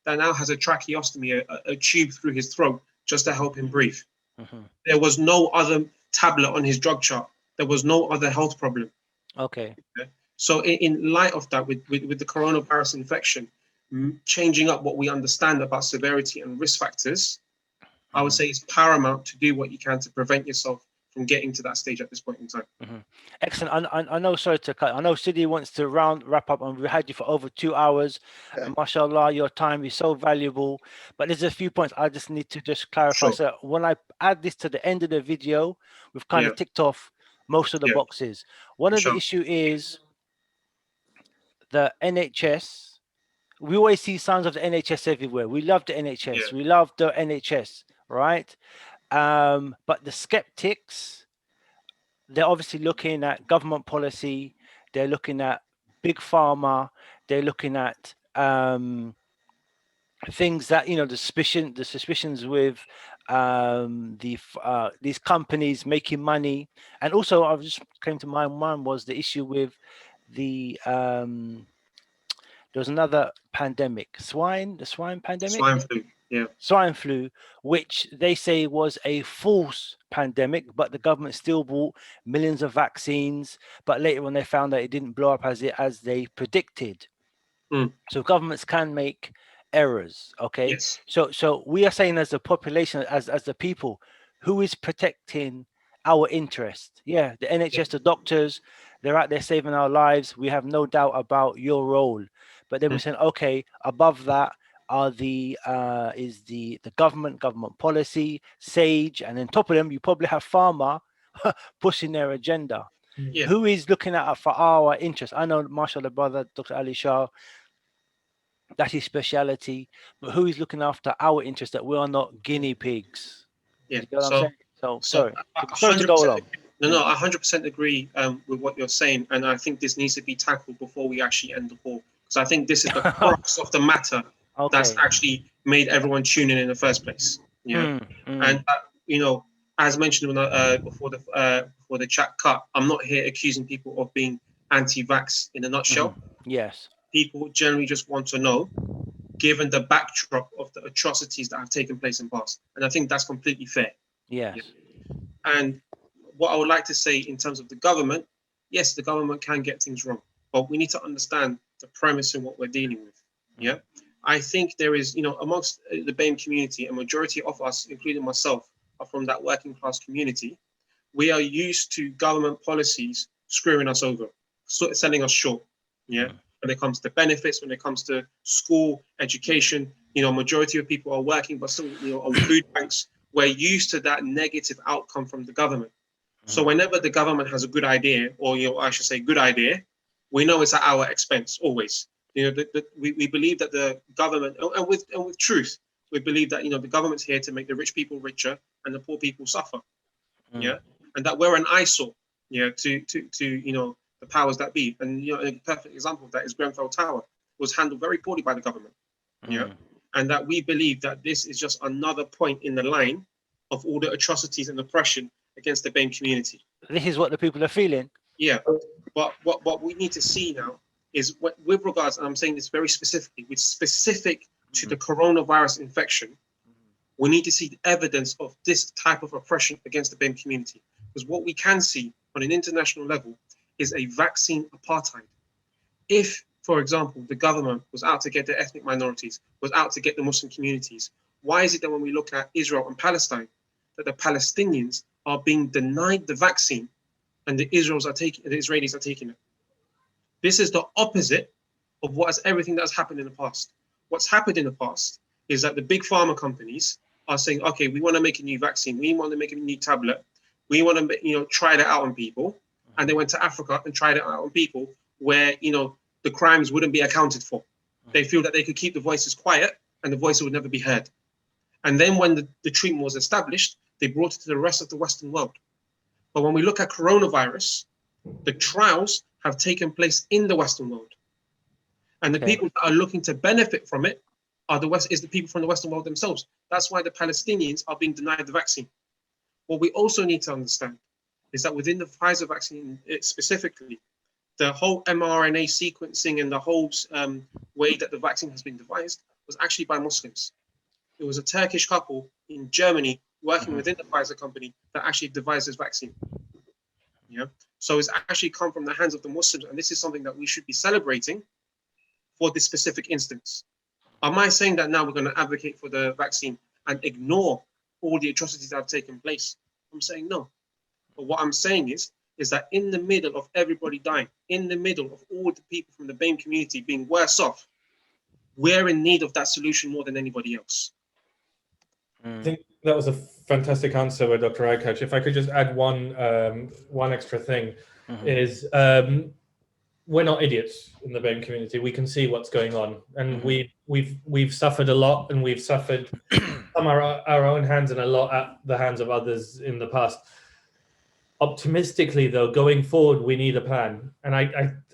that now has a tracheostomy, a tube through his throat just to help him breathe. mhm. There was no other tablet on his drug chart. There was no other health problem. Okay. So in light of that, with the coronavirus infection, changing up what we understand about severity and risk factors, I would say it's paramount to do what you can to prevent yourself from getting to that stage at this point in time. Excellent. I know, sorry to cut. I know Sidi wants to wrap up, and we had you for over 2 hours. Yeah. And mashallah, your time is so valuable. But there's a few points I just need to just clarify. Sure. So when I add this to the end of the video, we've kind of Yeah. ticked off most of the Yeah. boxes. One of the Sure. issue is the NHS. We always see signs of the NHS everywhere. We love the NHS. Yeah. We love the NHS, right? But the skeptics, they're obviously looking at government policy. They're looking at big pharma. They're looking at things that, you know, the suspicions with these companies making money. And also, I just came to my mind was the issue with the there was another pandemic, the swine pandemic. Swine flu. Yeah. Swine flu, which they say was a false pandemic, but the government still bought millions of vaccines. But later on, they found that it didn't blow up as they predicted. Mm. So governments can make errors. Okay, Yes. so we are saying as a population, as the people, who is protecting our interest? Yeah, the NHS, the doctors, they're out there saving our lives. We have no doubt about your role. But then we're saying, okay, above that are is the government policy, SAGE, and on top of them, you probably have pharma pushing their agenda. Yeah. Who is looking at for our interest? I know, mashallah, brother, Dr. Ali Shah, that's his speciality, but who is looking after our interest, that we are not guinea pigs? Yeah. You know what I'm saying? So sorry, I sorry to go 100% along. No, I 100% agree with what you're saying, and I think this needs to be tackled before we actually end the call, because I think this is the crux of the matter that's Okay. actually made everyone tune in the first place. Yeah, and you know, as mentioned before the chat cut, I'm not here accusing people of being anti-vax in a nutshell. Yes. People generally just want to know, given the backdrop of the atrocities that have taken place in the past, and I think that's completely fair. Yes. Yeah. And what I would like to say in terms of the government, yes, the government can get things wrong, but we need to understand the premise in what we're dealing with. Yeah, I think there is, you know, amongst the BAME community, a majority of us, including myself, are from that working class community. We are used to government policies screwing us over, selling us short. Yeah, when it comes to benefits, when it comes to school education, you know, majority of people are working, but still, you know, on food banks, we're used to that negative outcome from the government. So whenever the government has a good idea, or I should say good idea, we know it's at our expense always. We believe that the government, and with truth, we believe that the government's here to make the rich people richer and the poor people suffer. Yeah, and that we're an eyesore, to the powers that be. And a perfect example of that is Grenfell Tower was handled very poorly by the government. Yeah, and that we believe that this is just another point in the line of all the atrocities and oppression against the BAME community. This is what the people are feeling. Yeah, but what we need to see now is with regards, and I'm saying this very specifically, with specific to the coronavirus infection, we need to see the evidence of this type of oppression against the BAME community. Because what we can see on an international level is a vaccine apartheid. If, for example, the government was out to get the ethnic minorities, was out to get the Muslim communities, why is it that when we look at Israel and Palestine, that the Palestinians are being denied the vaccine and the Israelis are taking it? This is the opposite of everything that's happened in the past. What's happened in the past is that the big pharma companies are saying, okay, we want to make a new vaccine, we want to make a new tablet, we want to try that out on people, and they went to Africa and tried it out on people where the crimes wouldn't be accounted for. They feel that they could keep the voices quiet and the voices would never be heard. And then when the treatment was established, they brought it to the rest of the Western world. But when we look at coronavirus, the trials have taken place in the Western world. And the people that are looking to benefit from it is the people from the Western world themselves. That's why the Palestinians are being denied the vaccine. What we also need to understand is that within the Pfizer vaccine specifically, the whole mRNA sequencing and the whole way that the vaccine has been devised was actually by Muslims. It was a Turkish couple in Germany working within the Pfizer company that actually devised this vaccine. Yeah. So it's actually come from the hands of the Muslims, and this is something that we should be celebrating for this specific instance. Am I saying that now we're going to advocate for the vaccine and ignore all the atrocities that have taken place? I'm saying no. But what I'm saying is that in the middle of everybody dying, in the middle of all the people from the BAME community being worse off, we're in need of that solution more than anybody else. I think that was a fantastic answer by Dr. Vaccs. If I could just add one extra thing, is we're not idiots in the BAME community. We can see what's going on, and we've suffered a lot, and we've suffered some our own hands and a lot at the hands of others in the past. Optimistically, though, going forward, we need a plan, and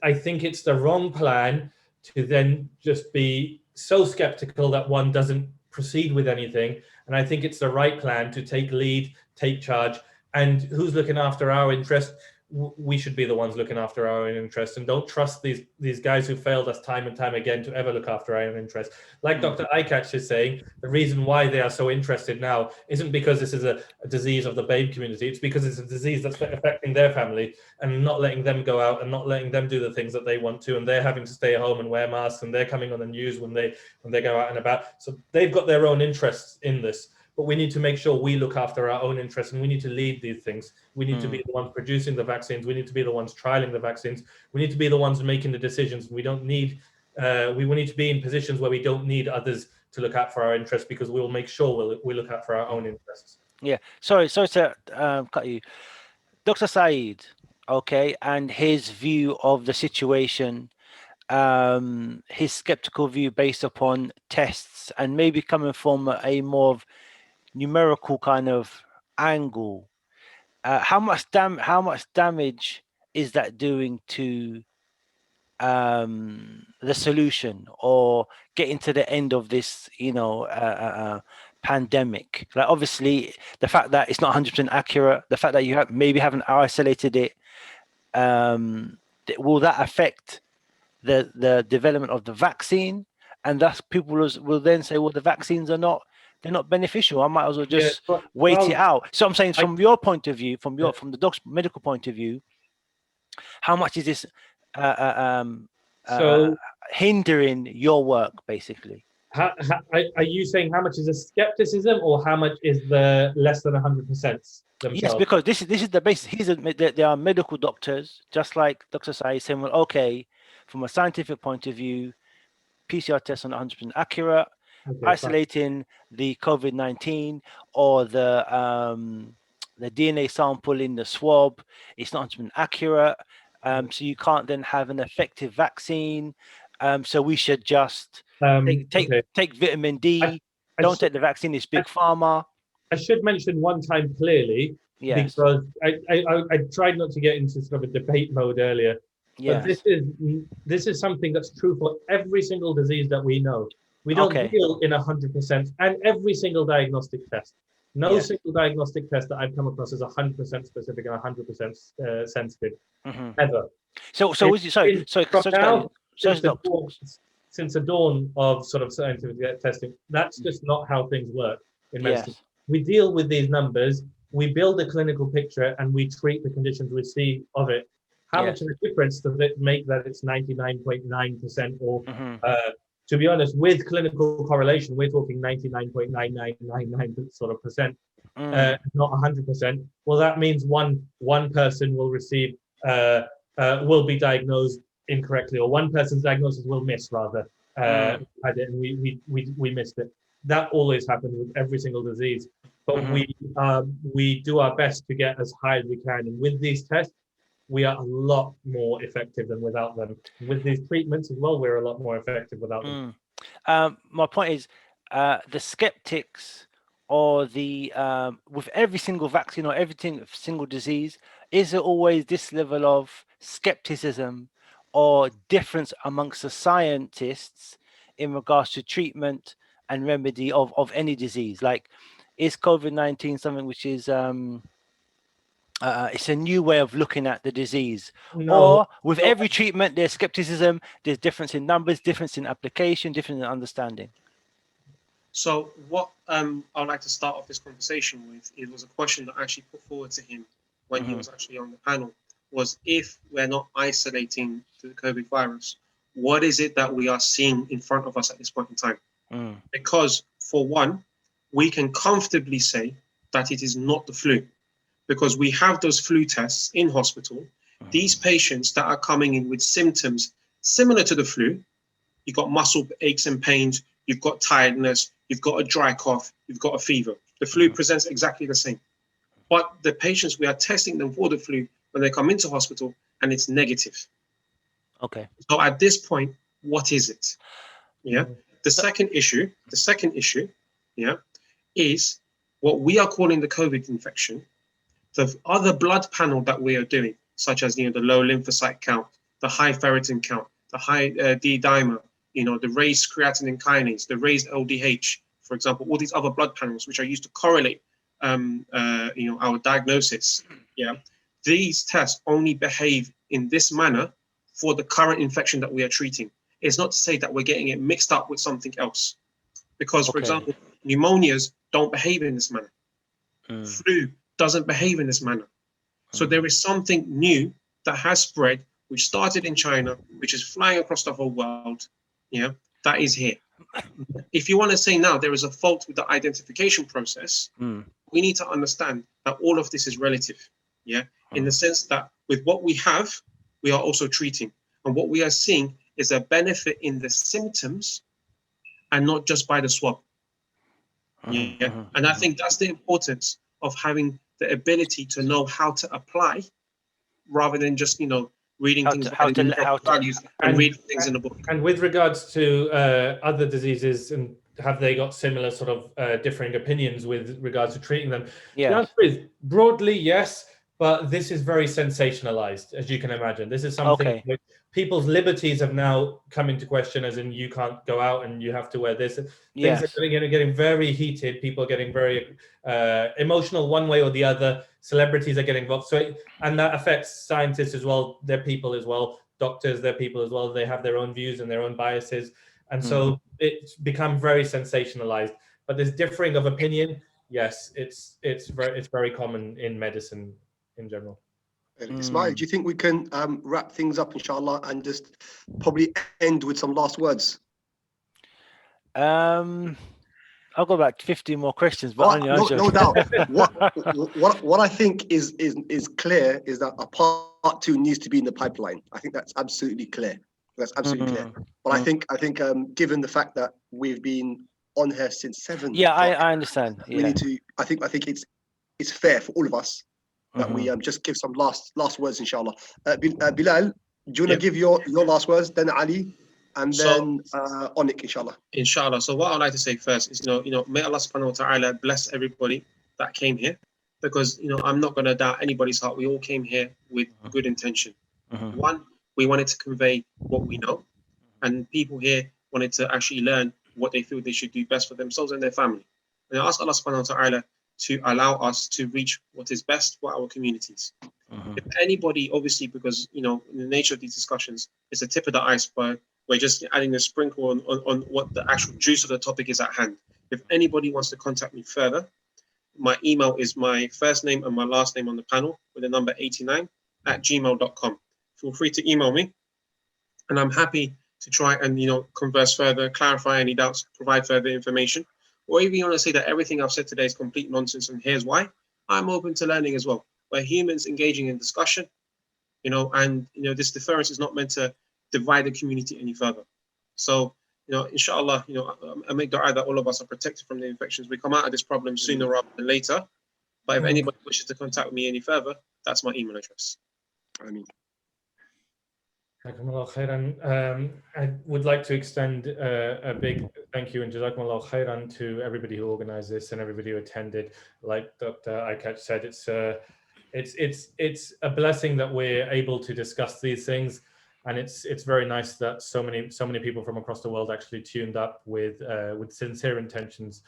I think it's the wrong plan to then just be so skeptical that one doesn't proceed with anything. And I think it's the right plan to take lead, take charge, and who's looking after our interest? We should be the ones looking after our own interests, and don't trust these guys who failed us time and time again to ever look after our own interests. Like Dr. Vaccs is saying, the reason why they are so interested now isn't because this is a disease of the BAME community. It's because it's a disease that's affecting their family and not letting them go out and not letting them do the things that they want to, and they're having to stay at home and wear masks, and they're coming on the news when they go out and about. So they've got their own interests in this. But we need to make sure we look after our own interests, and we need to lead these things. We need to be the ones producing the vaccines. We need to be the ones trialing the vaccines. We need to be the ones making the decisions. We don't need, we need to be in positions where we don't need others to look out for our interests, because we'll make sure we look out for our own interests. Yeah, sorry to cut you. Dr. Saeed, okay, and his view of the situation, his skeptical view based upon tests, and maybe coming from a more of numerical kind of angle, how much damage is that doing to the solution or getting to the end of this pandemic? Like, obviously the fact that it's not 100% accurate, the fact that you haven't isolated it, will that affect the development of the vaccine? And thus people will then say, well, the vaccines they're not beneficial. I might as well just wait it out. So I'm saying, from your point of view, from the doc's medical point of view, how much is this hindering your work, basically? Are you saying how much is the skepticism, or how much is the less than 100% themselves? Yes, because this is the basis. There are medical doctors, just like Dr. Saeed, saying, well, okay, from a scientific point of view, PCR tests are not 100% accurate. Okay, fine. isolating the COVID-19 or the DNA sample in the swab, it's not been accurate. So you can't then have an effective vaccine. So we should just Okay. take vitamin D. I Don't should- take the vaccine. It's big pharma. I should mention one time clearly, Yes. because I tried not to get into sort of a debate mode earlier, but Yes. this is something that's true for every single disease that we know. We don't Okay. deal in 100%, and every single diagnostic test. No Yes. single diagnostic test that I've come across is 100% specific and 100% sensitive, Mhm. ever. So is it, From now, since the doctor. dawn, since the dawn of sort of scientific testing, that's just not how things work in medicine. Yes. We deal with these numbers, we build a clinical picture, and we treat the conditions we see of it. How much Yes. of a difference does it make that it's 99.9% or, Mhm. to be honest, with clinical correlation, we're talking 99.9999 sort of percent, not 100%. Well, that means one person will receive, will be diagnosed incorrectly, or one person's diagnosis will miss rather, and we missed it. That always happens with every single disease, but we do our best to get as high as we can, and with these tests we are a lot more effective than without them. With these treatments as well, we're a lot more effective without them. My point is, the skeptics or the with every single vaccine or every single disease, is there always this level of skepticism or difference amongst the scientists in regards to treatment and remedy of any disease? Like, is COVID-19 something which is it's a new way of looking at the disease? No, Or with every treatment, there's skepticism, there's difference in numbers, difference in application, difference in understanding? So what I'd like to start off this conversation with, it was a question that I actually put forward to him when he was actually on the panel, was if we're not isolating the COVID virus, what is it that we are seeing in front of us at this point in time? Because for one, we can comfortably say that it is not the flu, because we have those flu tests in hospital. These patients that are coming in with symptoms similar to the flu, you've got muscle aches and pains, you've got tiredness, you've got a dry cough, you've got a fever. The flu presents exactly the same. But the patients, we are testing them for the flu when they come into hospital and it's negative. Okay. So at this point, what is it? Yeah. The second issue, yeah, is what we are calling the COVID infection. The other blood panel that we are doing, such as, the low lymphocyte count, the high ferritin count, the high D-dimer, the raised creatinine kinase, the raised LDH, for example, all these other blood panels which are used to correlate, our diagnosis. Yeah, these tests only behave in this manner for the current infection that we are treating. It's not to say that we're getting it mixed up with something else, because, for example, pneumonias don't behave in this manner. Flu doesn't behave in this manner. So there is something new that has spread, which started in China, which is flying across the whole world. Yeah, that is here. If you want to say now there is a fault with the identification process, we need to understand that all of this is relative. Yeah, in the sense that with what we have, we are also treating, and what we are seeing is a benefit in the symptoms and not just by the swab. Yeah, and I think that's the importance of having the ability to know how to apply, rather than just reading things and reading things in a book. And with regards to other diseases, and have they got similar sort of differing opinions with regards to treating them? Yes. The answer is broadly yes, but this is very sensationalized, as you can imagine. This is something that people's liberties have now come into question, as in you can't go out and you have to wear this. Things are getting very heated. People are getting very emotional one way or the other. Celebrities are getting involved. And that affects scientists as well. They're people as well. Doctors, they're people as well. They have their own views and their own biases. And so it's become very sensationalized. But this differing of opinion, yes, it's very common in medicine in general. Ismail, do you think we can wrap things up, inshallah, and just probably end with some last words? I've got about 50 more questions, but no doubt. What I think is clear is that a part 2 needs to be in the pipeline. I think that's absolutely clear. That's absolutely clear. But I think given the fact that we've been on here since 7. Yeah, So I understand. we Yeah. need to. I think it's fair for all of us that we Mhm. just give some last words, inshallah. Bilal, do you want to Yep. give your last words? Then Ali, and So- then Onik, inshallah. Inshallah. So what I'd like to say first is, may Allah subhanahu wa ta'ala bless everybody that came here, because, I'm not going to doubt anybody's heart. We all came here with good intention. Mhm. One, we wanted to convey what we know, and people here wanted to actually learn what they feel they should do best for themselves and their family. And I ask Allah subhanahu wa ta'ala to allow us to reach what is best for our communities. Mhm. If anybody, obviously, because, in the nature of these discussions, it's the tip of the iceberg. We're just adding a sprinkle on what the actual juice of the topic is at hand. If anybody wants to contact me further, my email is my first name and my last name on the panel with the number 89@gmail.com. Feel free to email me, and I'm happy to try and, converse further, clarify any doubts, provide further information. Or even you want to say that everything I've said today is complete nonsense and here's why, I'm open to learning as well. We're humans engaging in discussion, and this difference is not meant to divide the community any further. So, inshallah, I make dua that all of us are protected from the infections. We come out of this problem sooner rather than later. But if anybody wishes to contact me any further, that's my email address. I mean, Jazakumullah khairan. I would like to extend a big thank you and Jazakumullah khairan to everybody who organized this and everybody who attended. Like Dr. Aikach said, it's a blessing that we're able to discuss these things, and it's very nice that so many people from across the world actually tuned up with sincere intentions.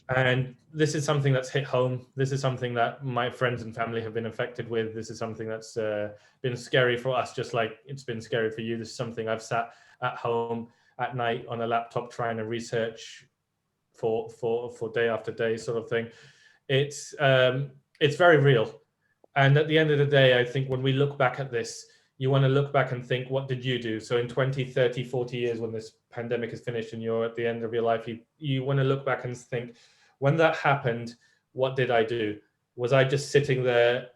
And this is something that's hit home. This is something that my friends and family have been affected with. This is something that's been scary for us, just like it's been scary for you. This is something I've sat at home at night on a laptop trying to research for day after day, sort of thing. It's very real. And at the end of the day, I think when we look back at this, you want to look back and think, what did you do? So in 20, 30, 40 years, when this pandemic is finished and you're at the end of your life, you want to look back and think, when that happened, what did I do? Was I just sitting there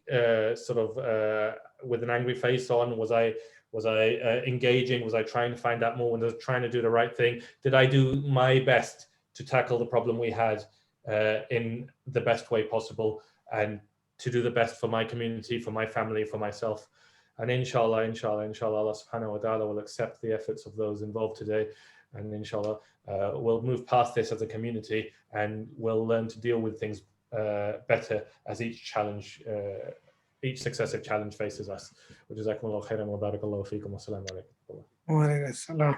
with an angry face on? Was I engaging? Was I trying to find out more? Was I trying to do the right thing? Did I do my best to tackle the problem we had in the best way possible, and to do the best for my community, for my family, for myself? And inshallah, Allah subhanahu wa ta'ala will accept the efforts of those involved today. And inshallah, we'll move past this as a community, and we'll learn to deal with things better as each successive challenge faces us. Jazakumullah khairan wa barakallahu feekum. Wassalamu alaikum. Wa alaikum assalam.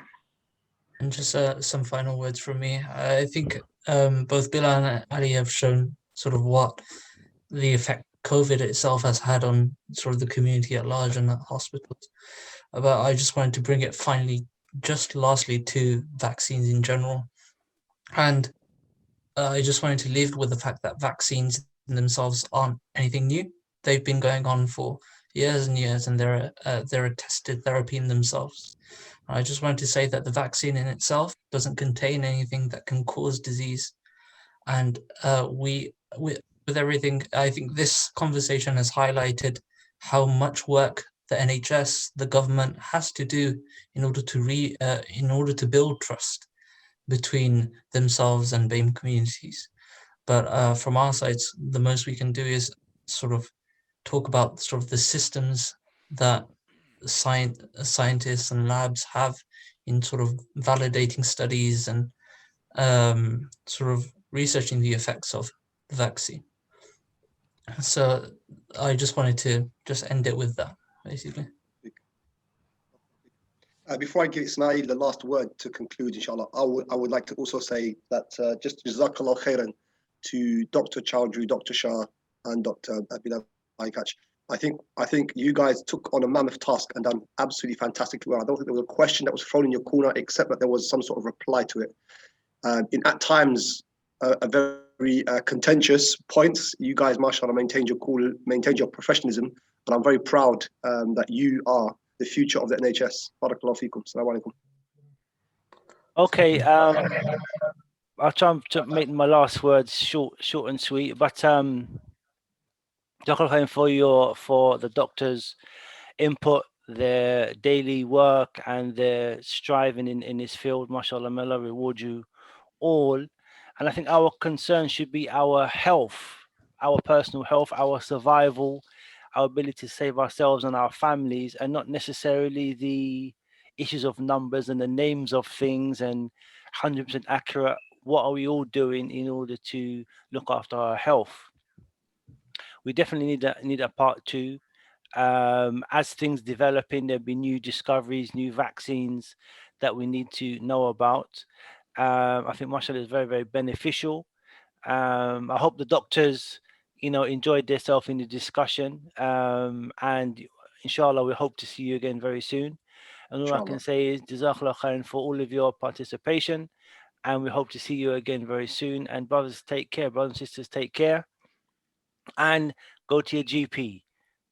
And just some final words from me. I think both Bilal and Ali have shown sort of what the effect COVID itself has had on sort of the community at large and at hospitals. But I just wanted to bring it finally, just lastly, to vaccines in general. And I just wanted to leave with the fact that vaccines in themselves aren't anything new. They've been going on for years and years, and they're a tested therapy in themselves. I just wanted to say that the vaccine in itself doesn't contain anything that can cause disease. And with everything, I think this conversation has highlighted how much work the NHS, the government, has to do in order to build trust between themselves and BAME communities. But from our sides, the most we can do is sort of talk about sort of the systems that scientists and labs have in sort of validating studies and sort of researching the effects of the vaccine. So I just wanted to just end it with that, basically. Before I give Ismail the last word to conclude, inshallah, I would like to also say that just Jazakallah khairan to Dr. Chowdhury, Dr. Shah, and Dr. Bilal Aikach. I think you guys took on a mammoth task and done absolutely fantastically well. I don't think there was a question that was thrown in your corner, except that there was some sort of reply to it. At times, a very contentious points, you guys, mashallah, maintained your cool, maintained your professionalism, and I'm very proud that you are the future of the NHS. Barakallahu feekum. Assalamu alaikum. Okay, I'll try to make my last words short and sweet. But Jazakallah for the doctor's input, their daily work and their striving in this field. MashaAllah, may Allah reward you all. And I think our concern should be our health, our personal health, our survival, our ability to save ourselves and our families, and not necessarily the issues of numbers and the names of things and 100% accurate. What are we all doing in order to look after our health? We definitely need a part two. As things developing, there'll be new discoveries, new vaccines that we need to know about. I think mashallah is very, very beneficial. I hope the doctors, enjoyed themselves in the discussion. And inshallah, we hope to see you again very soon. And all I can Inshallah. say is Jazakallah khairan for all of your participation. And we hope to see you again very soon. And brothers, take care. Brothers and sisters, take care. And go to your GP.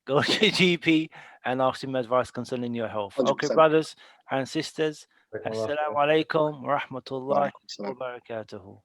Go to your GP and ask him advice concerning your health. Okay, 100%. brothers and sisters. Jazakumullah Assalamu khair. alaikum wa rahmatullahi Walaikum salam. wa barakatuhu.